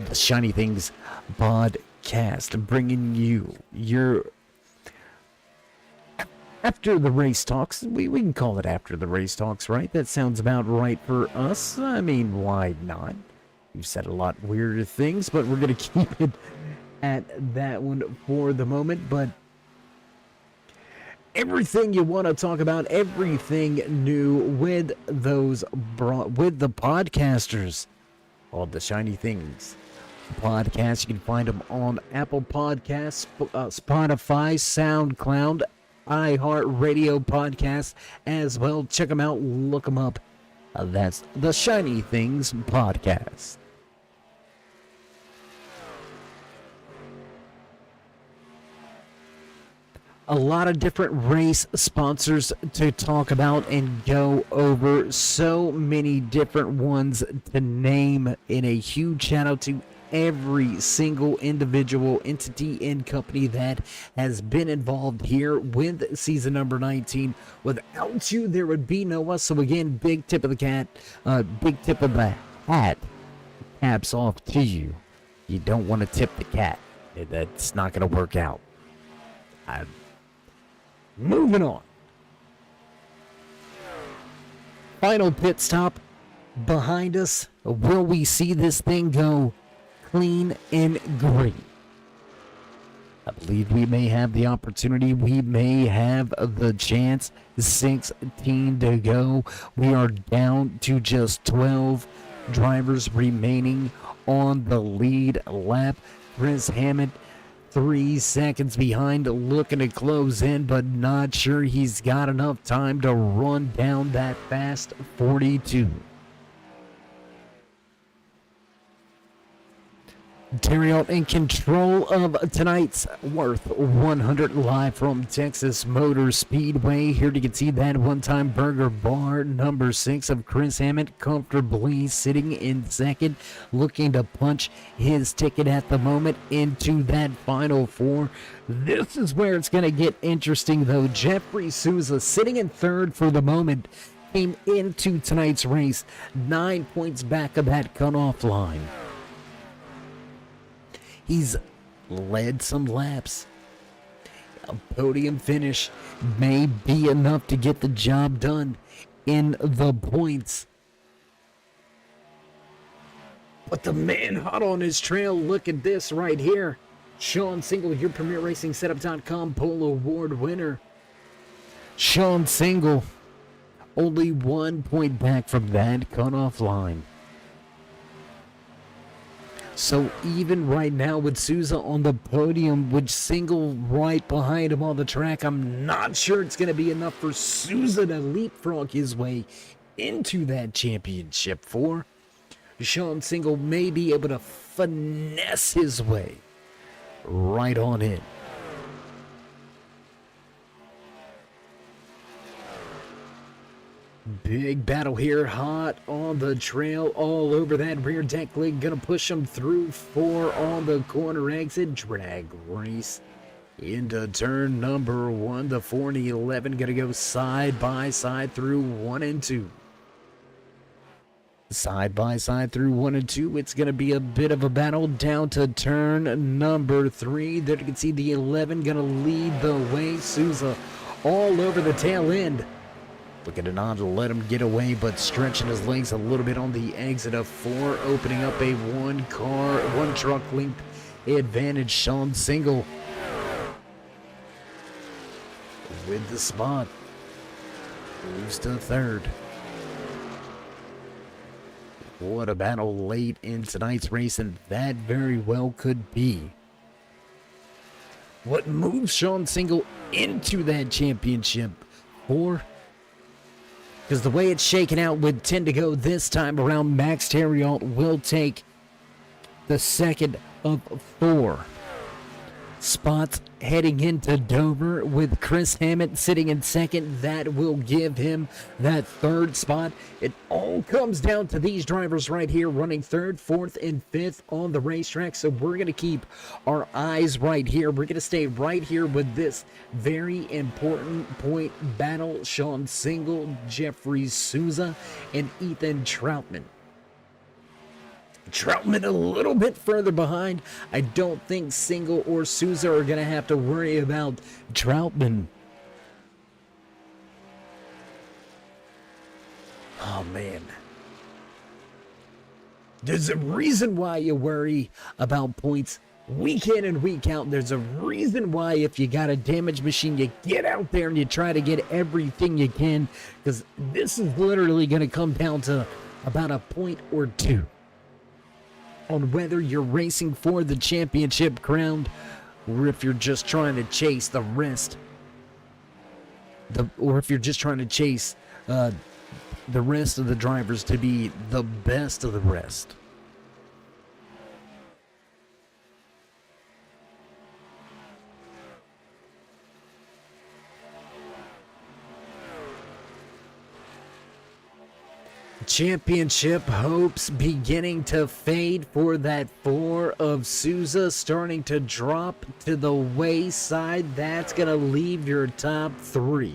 [SPEAKER 2] The Shiny Things podcast, bringing you your after the race talks. We can call it after the race talks, right? That sounds about right for us. I mean, why not? We've said a lot weirder things, but we're going to keep it at that one for the moment. But everything you want to talk about, everything new with those with the podcasters, all the Shiny Things podcast. You can find them on Apple Podcasts, Spotify, SoundCloud, iHeartRadio Podcast as well. Check them out, look them up. That's the Shiny Things podcast. A lot of different race sponsors to talk about and go over. So many different ones to name. In a huge shout out to every single individual entity and company that has been involved here with season number 19. Without you, there would be no us. So again, big tip of the hat. Caps off to you. You don't want to tip the cat. That's not going to work out. Moving on. Final pit stop behind us. Will we see this thing go clean and green? I believe we may have the opportunity. We may have the chance. 16 to go. We are down to just 12 drivers remaining on the lead lap. Chris Hammond 3 seconds behind, looking to close in, but not sure he's got enough time to run down that fast 42. Terriot in control of tonight's Worth 100 live from Texas Motor Speedway. Here you can see that one-time burger bar, number 6 of Chris Hammond, comfortably sitting in second, looking to punch his ticket at the moment into that final 4. This is where it's going to get interesting, though. Jeffrey Souza sitting in third for the moment, came into tonight's race 9 points back of that cutoff line. He's led some laps. A podium finish may be enough to get the job done in the points. But the man hot on his trail, look at this right here. Sean Single, your PremierRacingSetup.com Pole Award winner. Sean Single, only 1 point back from that cutoff line. So even right now with Souza on the podium, with Single right behind him on the track, I'm not sure it's going to be enough for Souza to leapfrog his way into that championship 4. Sean Single may be able to finesse his way right on in. Big battle here, hot on the trail, all over that rear deck lid. Gonna push him through 4 on the corner exit. Drag race into turn number 1. The 4 and the 11 gonna go side by side through 1 and 2. Side by side through 1 and 2. It's gonna be a bit of a battle down to turn number 3. There you can see the 11 gonna lead the way. Souza all over the tail end. Looking to not let him get away, but stretching his legs a little bit on the exit of 4, opening up a one truck length advantage. Sean Single with the spot. Moves to third. What a battle late in tonight's race, and that very well could be what moves Sean Single into that championship for. Because the way it's shaken out with 10 to go this time around, Max Terriot will take the second of 4 spots heading into Dover, with Chris Hammett sitting in second. That will give him that 3rd spot. It all comes down to these drivers right here running 3rd, 4th, and 5th on the racetrack. So we're going to keep our eyes right here. We're going to stay right here with this very important point battle. Sean Single, Jeffrey Souza, and Ethan Troutman. Troutman a little bit further behind. I don't think Single or Souza are going to have to worry about Troutman. Oh, man. There's a reason why you worry about points week in and week out. There's a reason why, if you got a damaged machine, you get out there and you try to get everything you can, because this is literally going to come down to about a point or 2 on whether you're racing for the championship crown or if you're just trying to chase the rest. Or if you're just trying to chase the rest of the drivers to be the best of the rest. Championship hopes beginning to fade for that 4 of Souza, starting to drop to the wayside. That's going to leave your top 3.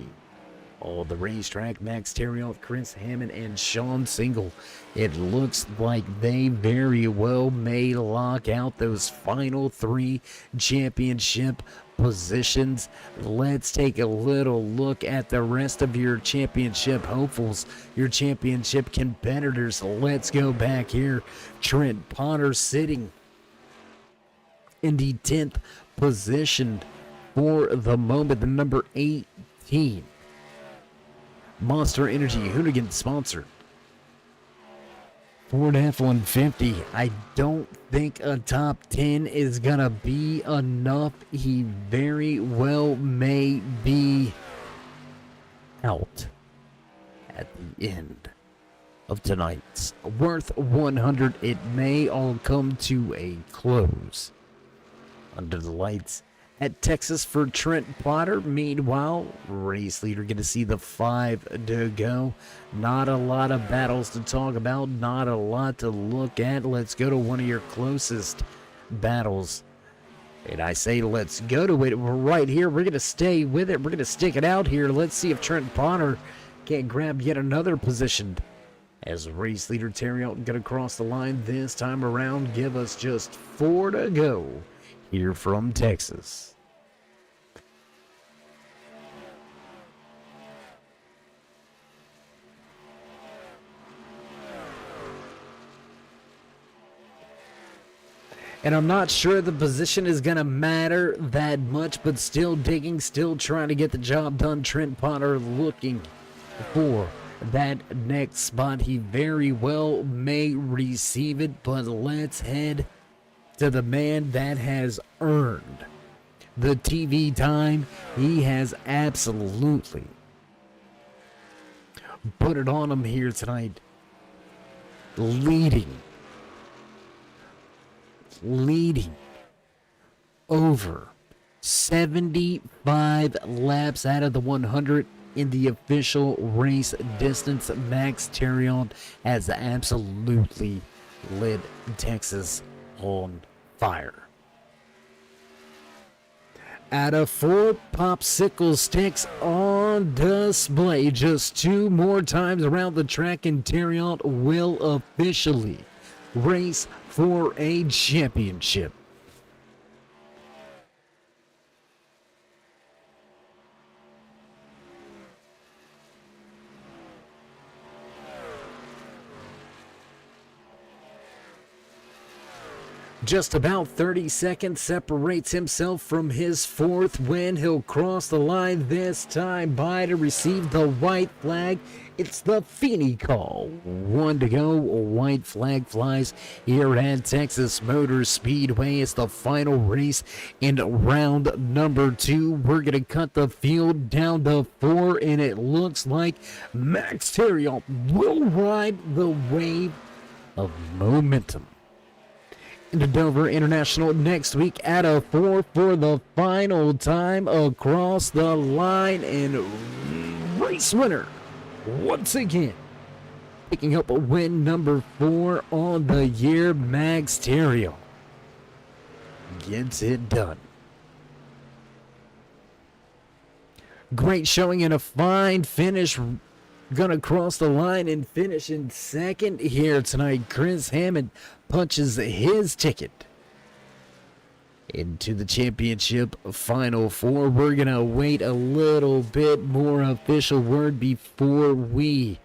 [SPEAKER 2] Oh, the racetrack, Max Terriot, Chris Hammond, and Sean Single. It looks like they very well may lock out those final 3 championship positions. Let's take a little look at the rest of your championship hopefuls, your championship competitors. Let's go back here. Trent Potter sitting in the 10th position for the moment, the number 18. Monster Energy Hoonigan sponsor. Ford F-150. I don't think a top 10 is going to be enough. He very well may be out at the end of tonight's Worth 100. It may all come to a close under the lights at Texas for Trent Potter. Meanwhile, race leader going to see the 5 to go. Not a lot of battles to talk about, not a lot to look at. Let's go to one of your closest battles. And I say let's go to it. We're right here. We're going to stay with it. We're going to stick it out here. Let's see if Trent Potter can grab yet another position. As race leader Terriot going to cross the line this time around. Give us just 4 to go here from Texas. And I'm not sure the position is going to matter that much, but still digging, still trying to get the job done. Trent Potter looking for that next spot. He very well may receive it, but let's head to the man that has earned the TV time. He has absolutely put it on him here tonight, leading over 75 laps out of the 100 in the official race distance. Max Terriot has absolutely lit Texas on fire. Out of 4 popsicle sticks on display, just 2 more times around the track, and Terriot will officially race for a championship. Just about 30 seconds separates himself from his fourth win. He'll cross the line this time by to receive the white flag. It's the Feeney call. 1 to go. White flag flies here at Texas Motor Speedway. It's the final race in round number 2. We're going to cut the field down to 4, and it looks like Max Terriot will ride the wave of momentum into Dover International next week at a 4 for the final time across the line, and race winner once again picking up a win number 4 on the year. Max Terriot gets it done. Great showing and a fine finish. Gonna cross the line and finish in second here tonight. Chris Hammond punches his ticket into the championship final 4. We're gonna wait a little bit more official word before we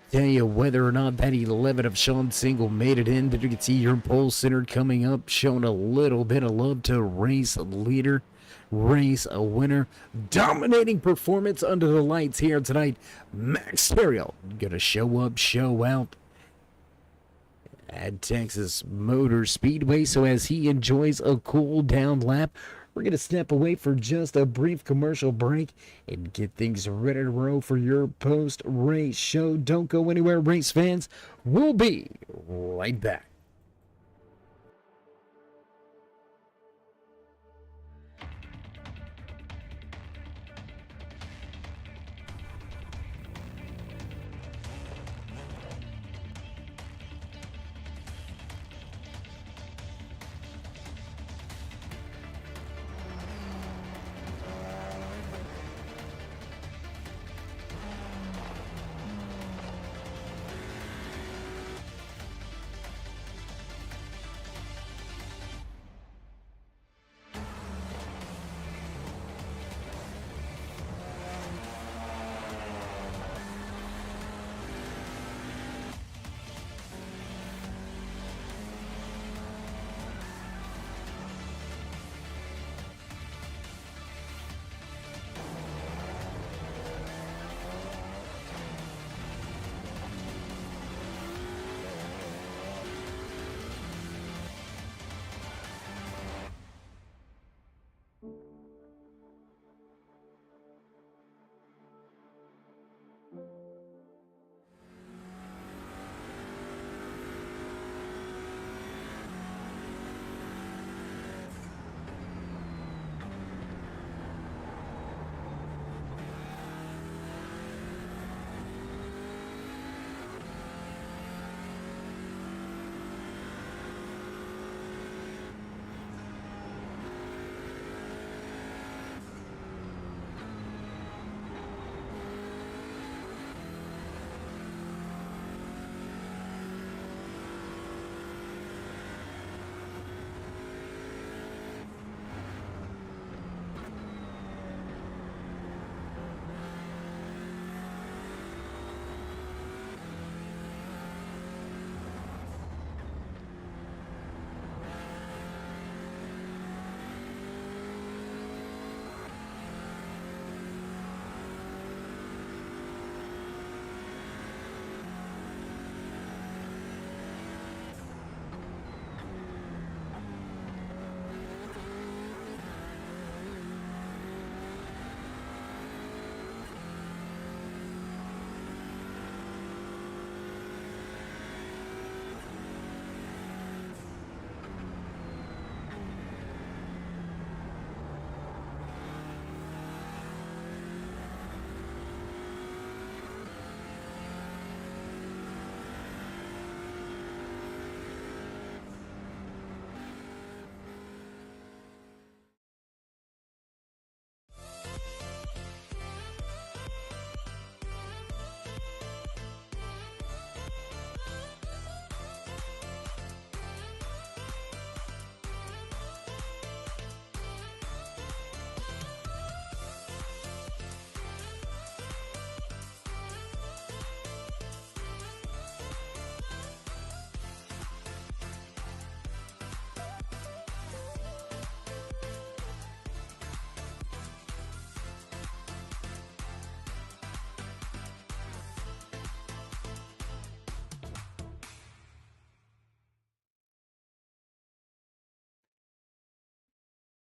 [SPEAKER 2] tell you whether or not that 11 of Sean Single made it in. Did you see your pole center coming up, showing a little bit of love to race leader, race a winner. Dominating performance under the lights here tonight. Max Terriot gonna show up, show out at Texas Motor Speedway. So as he enjoys a cool down lap, we're gonna step away for just a brief commercial break and get things ready to roll for your post-race show. Don't go anywhere, race fans. We'll be right back.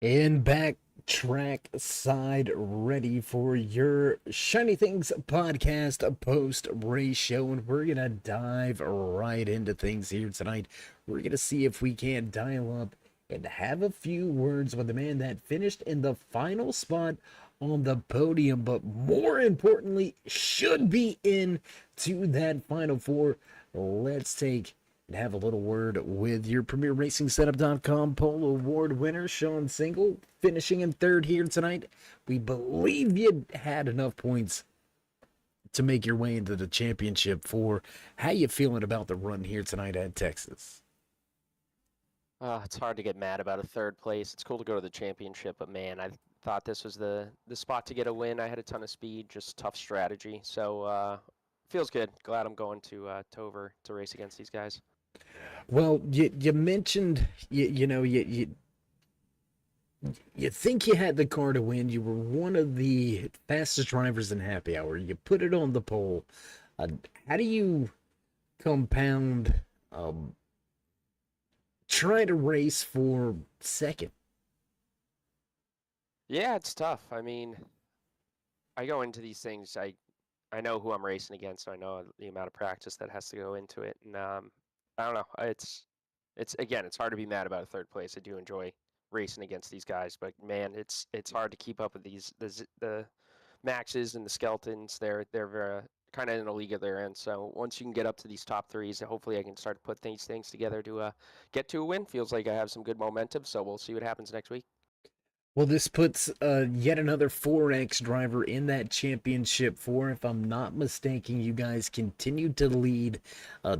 [SPEAKER 2] And back track side ready for your Shiny Things podcast post race show. And we're going to dive right into things here tonight. We're going to see if we can't dial up and have a few words with the man that finished in the final spot on the podium, but more importantly, should be in to that final four. Let's take and have a little word with your PremierRacingSetup.com Polo Award winner, Sean Single, finishing in third here tonight. We believe you had enough points to make your way into the championship four. How you feeling about the run here tonight at Texas?
[SPEAKER 3] It's hard to get mad about a third place. It's cool to go to the championship, but man, I thought this was the spot to get a win. I had a ton of speed, just tough strategy. So feels good. Glad I'm going to Dover to race against these guys.
[SPEAKER 2] Well, you mentioned you think you had the car to win. You were one of the fastest drivers in happy hour. You put it on the pole. How do you compound try to race for second?
[SPEAKER 3] Yeah, it's tough. I mean, I go into these things. I know who I'm racing against. So I know the amount of practice that has to go into it, and I don't know. It's hard to be mad about a third place. I do enjoy racing against these guys, but man, it's hard to keep up with the Maxes and the Skeletons. They're kind of in a league of their own. So once you can get up to these top threes, hopefully I can start to put these things together to get to a win. Feels like I have some good momentum. So we'll see what happens next week.
[SPEAKER 2] Well, this puts yet another 4X driver in that championship four. If I'm not mistaken, you guys continue to lead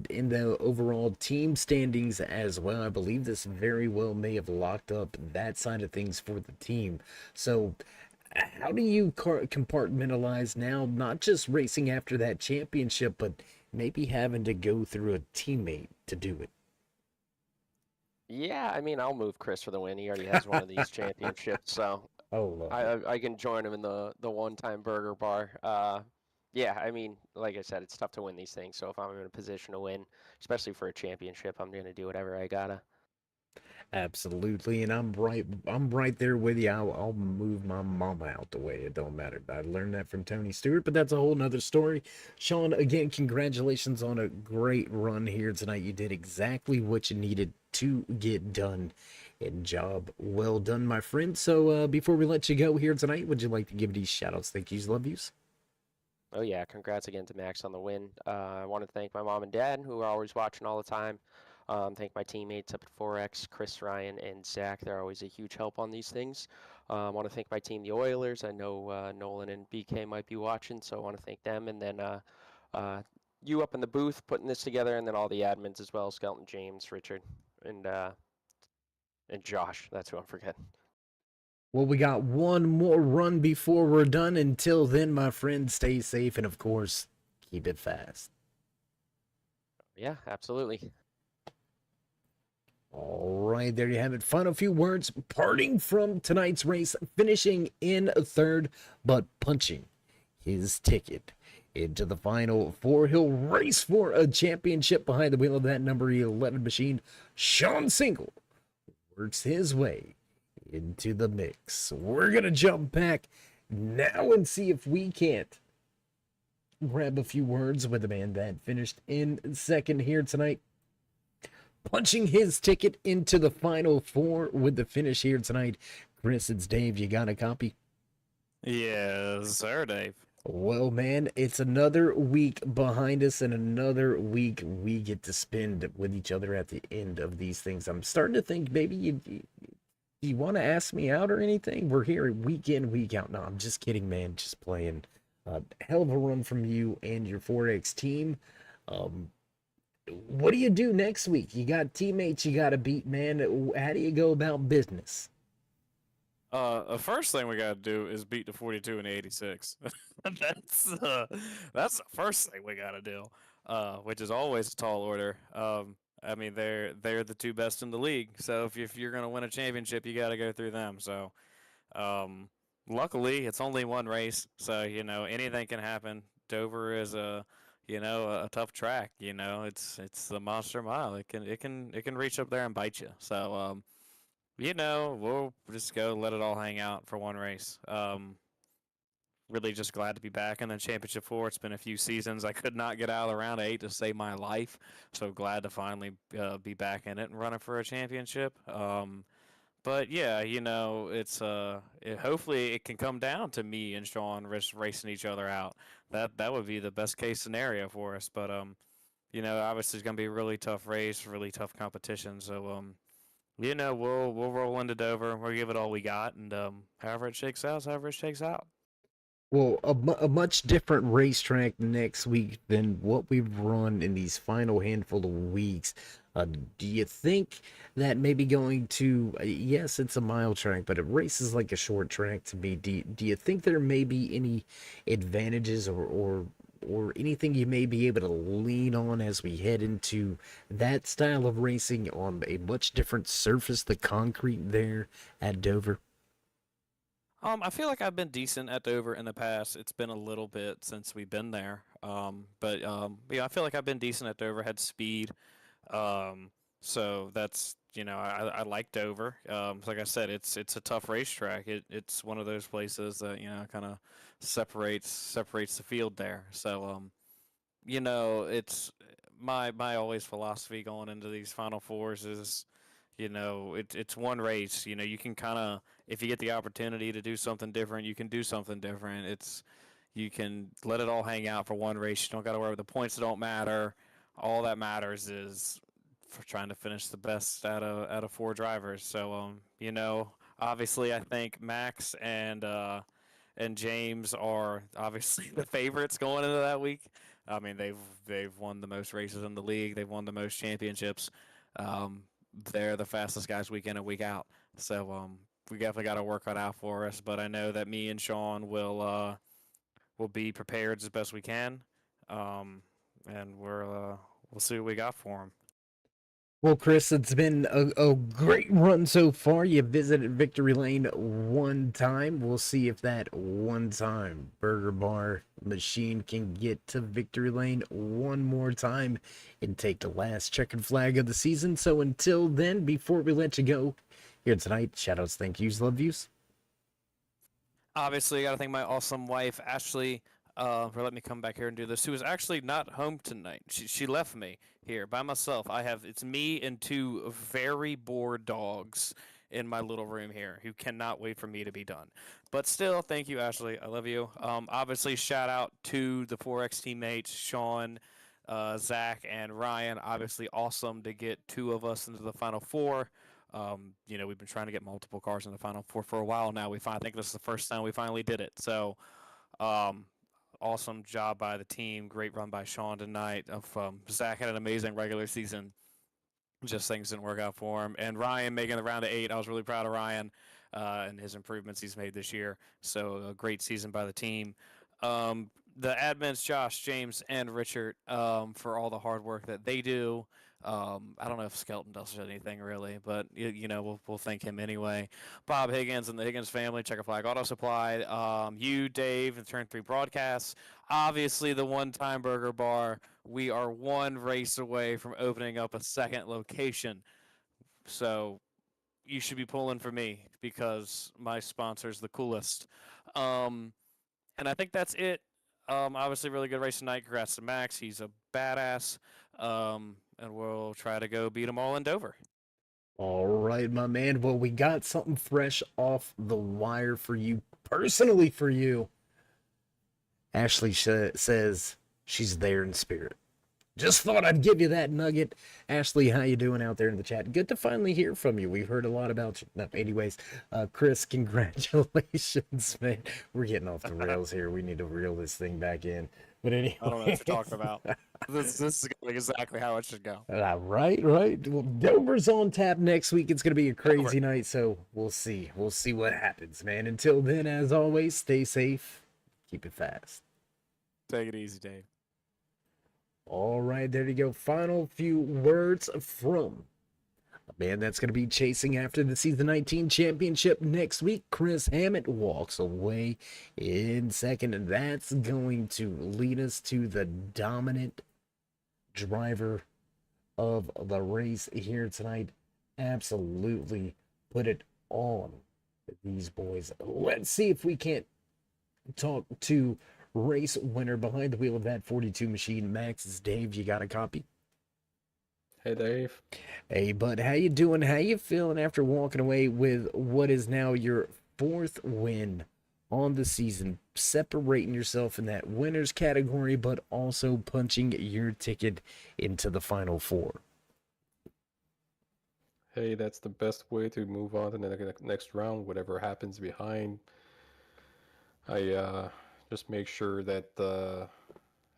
[SPEAKER 2] in the overall team standings as well. I believe this very well may have locked up that side of things for the team. So how do you compartmentalize now, not just racing after that championship, but maybe having to go through a teammate to do it?
[SPEAKER 3] Yeah, I mean, I'll move Chris for the win. He already has one of these championships, so
[SPEAKER 2] Oh,
[SPEAKER 3] I can join him in the one-time burger bar. Yeah, I mean, like I said, it's tough to win these things. So if I'm in a position to win, especially for a championship, I'm gonna do whatever I gotta.
[SPEAKER 2] absolutely, and I'm right there with you. I'll move my mama out the way. It don't matter. I learned that from Tony Stewart, but that's a whole nother story. Sean, again, congratulations on a great run here tonight. You did exactly what you needed to get done. And job well done, my friend. So before we let you go here tonight, would you like to give these shout outs, thank yous, love yous?
[SPEAKER 3] Oh yeah, congrats again to Max on the win. I want to thank my mom and dad who are always watching all the time. Thank my teammates up at 4X, Chris, Ryan, and Zach. They're always a huge help on these things. I want to thank my team, the Oilers. I know Nolan and BK might be watching, so I want to thank them. And then uh, you up in the booth putting this together, and then all the admins as well, Skelton, James, Richard, and Josh. That's who I'm forgetting.
[SPEAKER 2] Well, we got one more run before we're done. Until then, my friend, stay safe and, of course, keep it fast.
[SPEAKER 3] Yeah, absolutely.
[SPEAKER 2] All right, there you have it. Final few words parting from tonight's race, finishing in third, but punching his ticket into the final four. He'll race for a championship behind the wheel of that number 11 machine. Sean Single works his way into the mix. We're going to jump back now and see if we can't grab a few words with the man that finished in second here tonight, punching his ticket into the final four with the finish here tonight. Chris, it's Dave. You got a copy?
[SPEAKER 4] Yes, sir, Dave.
[SPEAKER 2] Well, man, it's another week behind us and another week we get to spend with each other at the end of these things. I'm starting to think maybe you want to ask me out or anything? We're here week in, week out. No, I'm just kidding, man. Just playing. Hell of a run from you and your 4X team. What do you do next week? You got teammates you got to beat, man. How do you go about business?
[SPEAKER 4] The first thing we gotta do is beat the 42 and the 86. That's the first thing we gotta do. Which is always a tall order. I mean they're the two best in the league. So if you're gonna win a championship, you gotta go through them. So, luckily it's only one race, so anything can happen. Dover is a tough track. It's the Monster Mile. It can reach up there and bite you. So We'll just go let it all hang out for one race. Really just glad to be back in the championship four. It's been a few seasons. I could not get out of the round of 8 to save my life. So glad to finally be back in it and running for a championship. But yeah, hopefully it can come down to me and Sean racing each other out. That would be the best case scenario for us. But obviously it's gonna be a really tough race, really tough competition. So we'll roll into Dover. We'll give it all we got, and however it shakes out, however it shakes out.
[SPEAKER 2] Well, a much different racetrack next week than what we've run in these final handful of weeks. Do you think that maybe going to, yes, it's a mile track, but it races like a short track to me. Do you think there may be any advantages or anything you may be able to lean on as we head into that style of racing on a much different surface, the concrete there at Dover?
[SPEAKER 4] I feel like I've been decent at Dover in the past. It's been a little bit since we've been there. But yeah, I feel like I've been decent at Dover, had speed. So that's, I like Dover. Like I said, it's a tough racetrack. It's one of those places that, kind of separates the field there. So, it's my always philosophy going into these Final Fours is, it's one race. You can kind of, if you get the opportunity to do something different, you can do something different. You can let it all hang out for one race. You don't got to worry about the points that don't matter. All that matters is for trying to finish the best out of 4 drivers. So, obviously I think Max and James are obviously the favorites going into that week. I mean, they've won the most races in the league. They've won the most championships. They're the fastest guys week in and week out. So we definitely got to work it out for us. But I know that me and Sean will be prepared as best we can, and we'll see what we got for them.
[SPEAKER 2] Well, Chris, it's been a great run so far. You visited Victory Lane one time. We'll see if that one-time Burger Bar machine can get to Victory Lane one more time and take the last checkered flag of the season. So until then, before we let you go here tonight, shoutouts, thank yous, love yous.
[SPEAKER 4] Obviously, I got to thank my awesome wife, Ashley, for letting me come back here and do this. Who is actually not home tonight. She left me here by myself. It's me and 2 very bored dogs in my little room here who cannot wait for me to be done. But still, thank you, Ashley. I love you. Obviously, shout out to the 4X teammates, Sean, Zach, and Ryan. Obviously, awesome to get 2 of us into the Final Four. We've been trying to get multiple cars in the Final Four for a while now. I think this is the first time we finally did it. So, awesome job by the team. Great run by Sean tonight. Zach had an amazing regular season. Just things didn't work out for him. And Ryan making the round of 8. I was really proud of Ryan and his improvements he's made this year. So a great season by the team. The admins, Josh, James, and Richard, for all the hard work that they do. I don't know if Skelton does anything really, but we'll thank him anyway. Bob Higgins and the Higgins family, Checker Flag Auto Supply. You, Dave, and Turn 3 Broadcasts. Obviously, the One-Time Burger Bar. We are one race away from opening up a second location. So you should be pulling for me because my sponsor's the coolest. And I think that's it. Obviously, really good race tonight. Congrats to Max. He's a badass. And we'll try to go beat them all in Dover.
[SPEAKER 2] All right, my man. Well, we got something fresh off the wire for you, personally for you. Ashley says she's there in spirit. Just thought I'd give you that nugget. Ashley, how you doing out there in the chat? Good to finally hear from you. We've heard a lot about you. No, anyways, Chris, congratulations, man. We're getting off the rails here. We need to reel this thing back in. But anyway,
[SPEAKER 4] I don't know what you're talking about. This is exactly how it should go.
[SPEAKER 2] Right. Well, Dover's on tap next week. It's going to be a crazy night, so we'll see. We'll see what happens, man. Until then, as always, stay safe. Keep it fast.
[SPEAKER 4] Take it easy, Dave.
[SPEAKER 2] All right, there you go. Final few words from a man that's going to be chasing after the season 19 championship next week. Chris Hammett walks away in second, and that's going to lead us to the dominant driver of the race here tonight. Absolutely put it on these boys. Let's see if we can't talk to race winner behind the wheel of that 42 machine. Max, is Dave. You got a copy?
[SPEAKER 5] Hey, Dave.
[SPEAKER 2] Hey, bud. How you doing? How you feeling after walking away with what is now your 4th win on the season, separating yourself in that winners category, but also punching your ticket into the Final Four?
[SPEAKER 5] Hey, that's the best way to move on to the next round, whatever happens behind. I just make sure that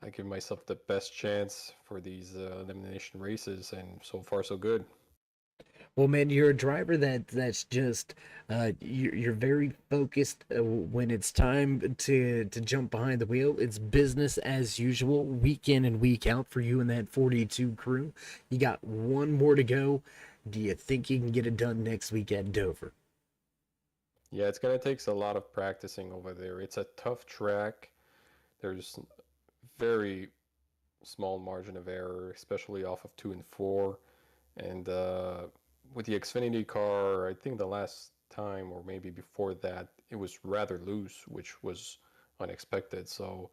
[SPEAKER 5] I give myself the best chance for these elimination races, and so far so good.
[SPEAKER 2] Well, man, you're a driver that's just you're very focused when it's time to jump behind the wheel. It's business as usual, week in and week out for you and that 42 crew. You got one more to go. Do you think you can get it done next week at Dover?
[SPEAKER 5] Yeah, it's gonna take a lot of practicing over there. It's a tough track. There's very small margin of error, especially off of 2 and 4, and with the Xfinity car, I think the last time or maybe before that, it was rather loose, which was unexpected. So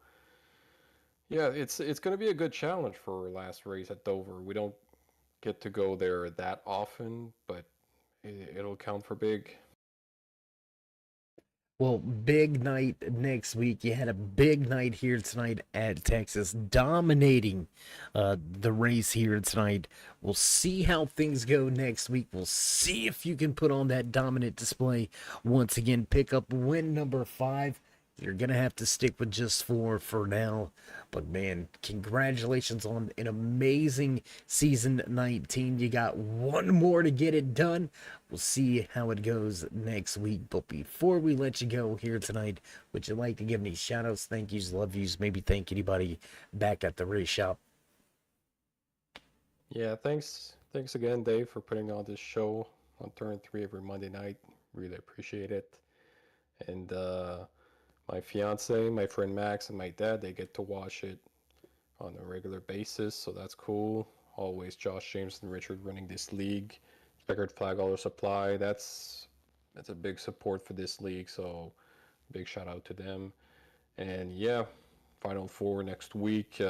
[SPEAKER 5] yeah, it's going to be a good challenge for last race at Dover. We don't get to go there that often, but it'll count for big.
[SPEAKER 2] Well, big night next week. You had a big night here tonight at Texas, dominating the race here tonight. We'll see how things go next week. We'll see if you can put on that dominant display once again. Pick up win number 5. You're going to have to stick with just 4 for now. But, man, congratulations on an amazing season 19. You got one more to get it done. We'll see how it goes next week. But before we let you go here tonight, would you like to give any shout-outs, thank yous, love yous, maybe thank anybody back at the race shop?
[SPEAKER 5] Yeah, thanks again, Dave, for putting on this show on Turn 3 every Monday night. Really appreciate it. And my fiance, my friend Max, and my dad, they get to watch it on a regular basis, so that's cool. Always Josh, James, and Richard running this league. Checkered Flag Auto Supply, that's a big support for this league, so big shout out to them. And yeah, Final Four next week.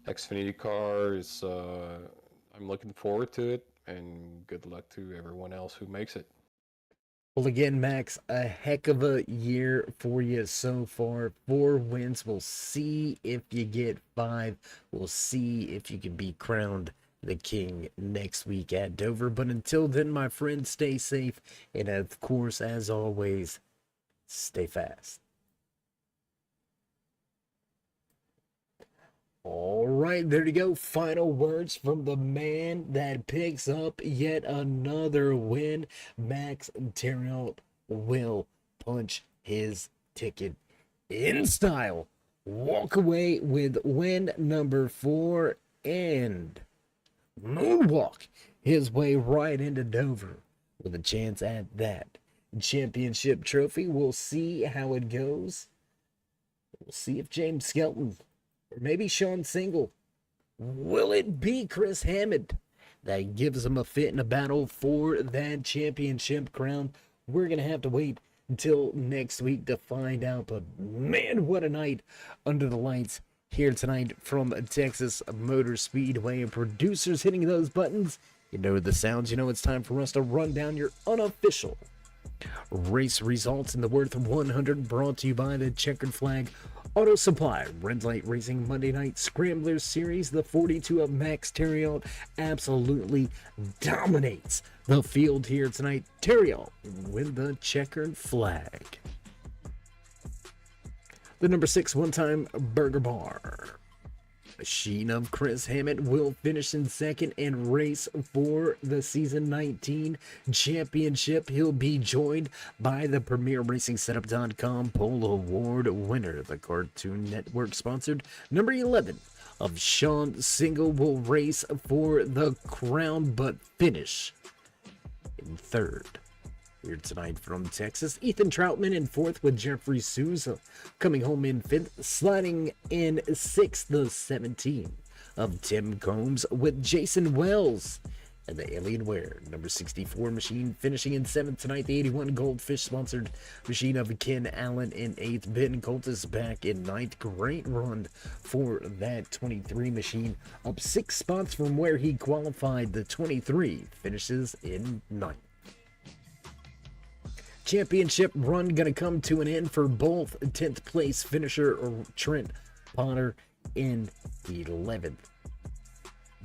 [SPEAKER 5] Xfinity car is, I'm looking forward to it, and good luck to everyone else who makes it.
[SPEAKER 2] Well, again, Max, a heck of a year for you so far. 4 wins. We'll see if you get 5. We'll see if you can be crowned the king next week at Dover. But until then, my friends, stay safe. And of course, as always, stay fast. All right, there you go. Final words from the man that picks up yet another win. Max Terriot will punch his ticket in style. Walk away with win number 4 and moonwalk his way right into Dover with a chance at that championship trophy. We'll see how it goes. We'll see if James Skelton or maybe Sean Single. Will it be Chris Hammond that gives him a fit in a battle for that championship crown? We're going to have to wait until next week to find out. But man, what a night under the lights here tonight from Texas Motor Speedway. And producers hitting those buttons, you know the sounds. You know it's time for us to run down your unofficial race results in the Worth 100, brought to you by the Checkered Flag Auto Supply. Red Light Racing Monday Night Scrambler Series. The 42 of Max Terriot absolutely dominates the field here tonight. Terriot with the Checkered Flag. The number 6 one-time Burger Bar Machine of Chris Hammond will finish in second and race for the season 19 championship. He'll be joined by the Premier Racing Setup.com Pole Award winner, the Cartoon Network sponsored number 11 of Sean Single will race for the crown but finish in third. Here tonight from Texas, Ethan Troutman in fourth with Jeffrey Souza coming home in fifth, sliding in sixth, the 17 of Tim Combs with Jason Wells and the Alienware number 64 machine finishing in 7th tonight. The 81 Goldfish sponsored machine of Ken Allen in 8th. Ben Coltis back in 9th. Great run for that 23 machine, up 6 spots from where he qualified. The 23 finishes in 9th. Championship run gonna come to an end for both 10th place finisher Trent Potter in 11th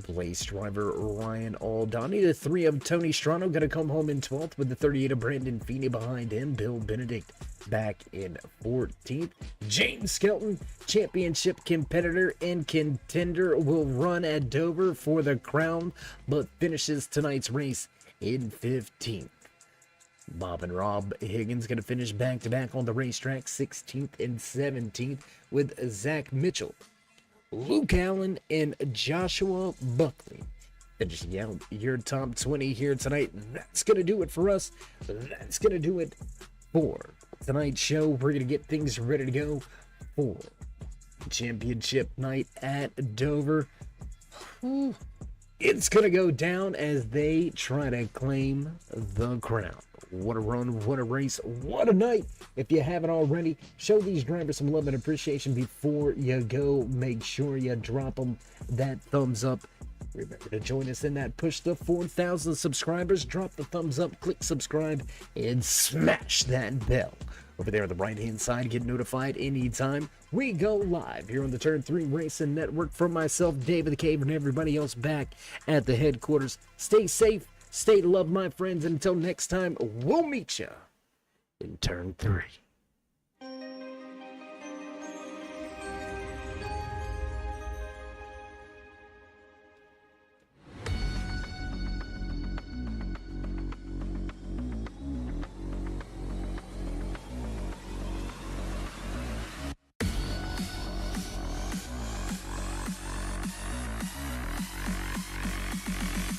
[SPEAKER 2] place driver Ryan Aldani. The 3 of Tony Strano gonna come home in 12th, with the 38 of Brandon Feeney behind him. Bill Benedict back in 14th. James Skelton, championship competitor and contender, will run at Dover for the crown, but finishes tonight's race in 15th. Bob and Rob Higgins going to finish back-to-back on the racetrack, 16th and 17th, with Zach Mitchell, Luke Allen, and Joshua Buckley finishing out your top 20 here tonight. That's going to do it for us. That's going to do it for tonight's show. We're going to get things ready to go for championship night at Dover. It's going to go down as they try to claim the crown. What a run, what a race, what a night. If you haven't already, show these drivers some love and appreciation before you go. Make sure you drop them that thumbs up. Remember to join us in that push to 4,000 subscribers. Drop the thumbs up, click subscribe, and smash that bell. Over there on the right-hand side, get notified anytime we go live here on the Turn 3 Racing Network. From myself, David the Cave, and everybody else back at the headquarters. Stay safe, stay loved, my friends. Until next time, we'll meet you in Turn 3.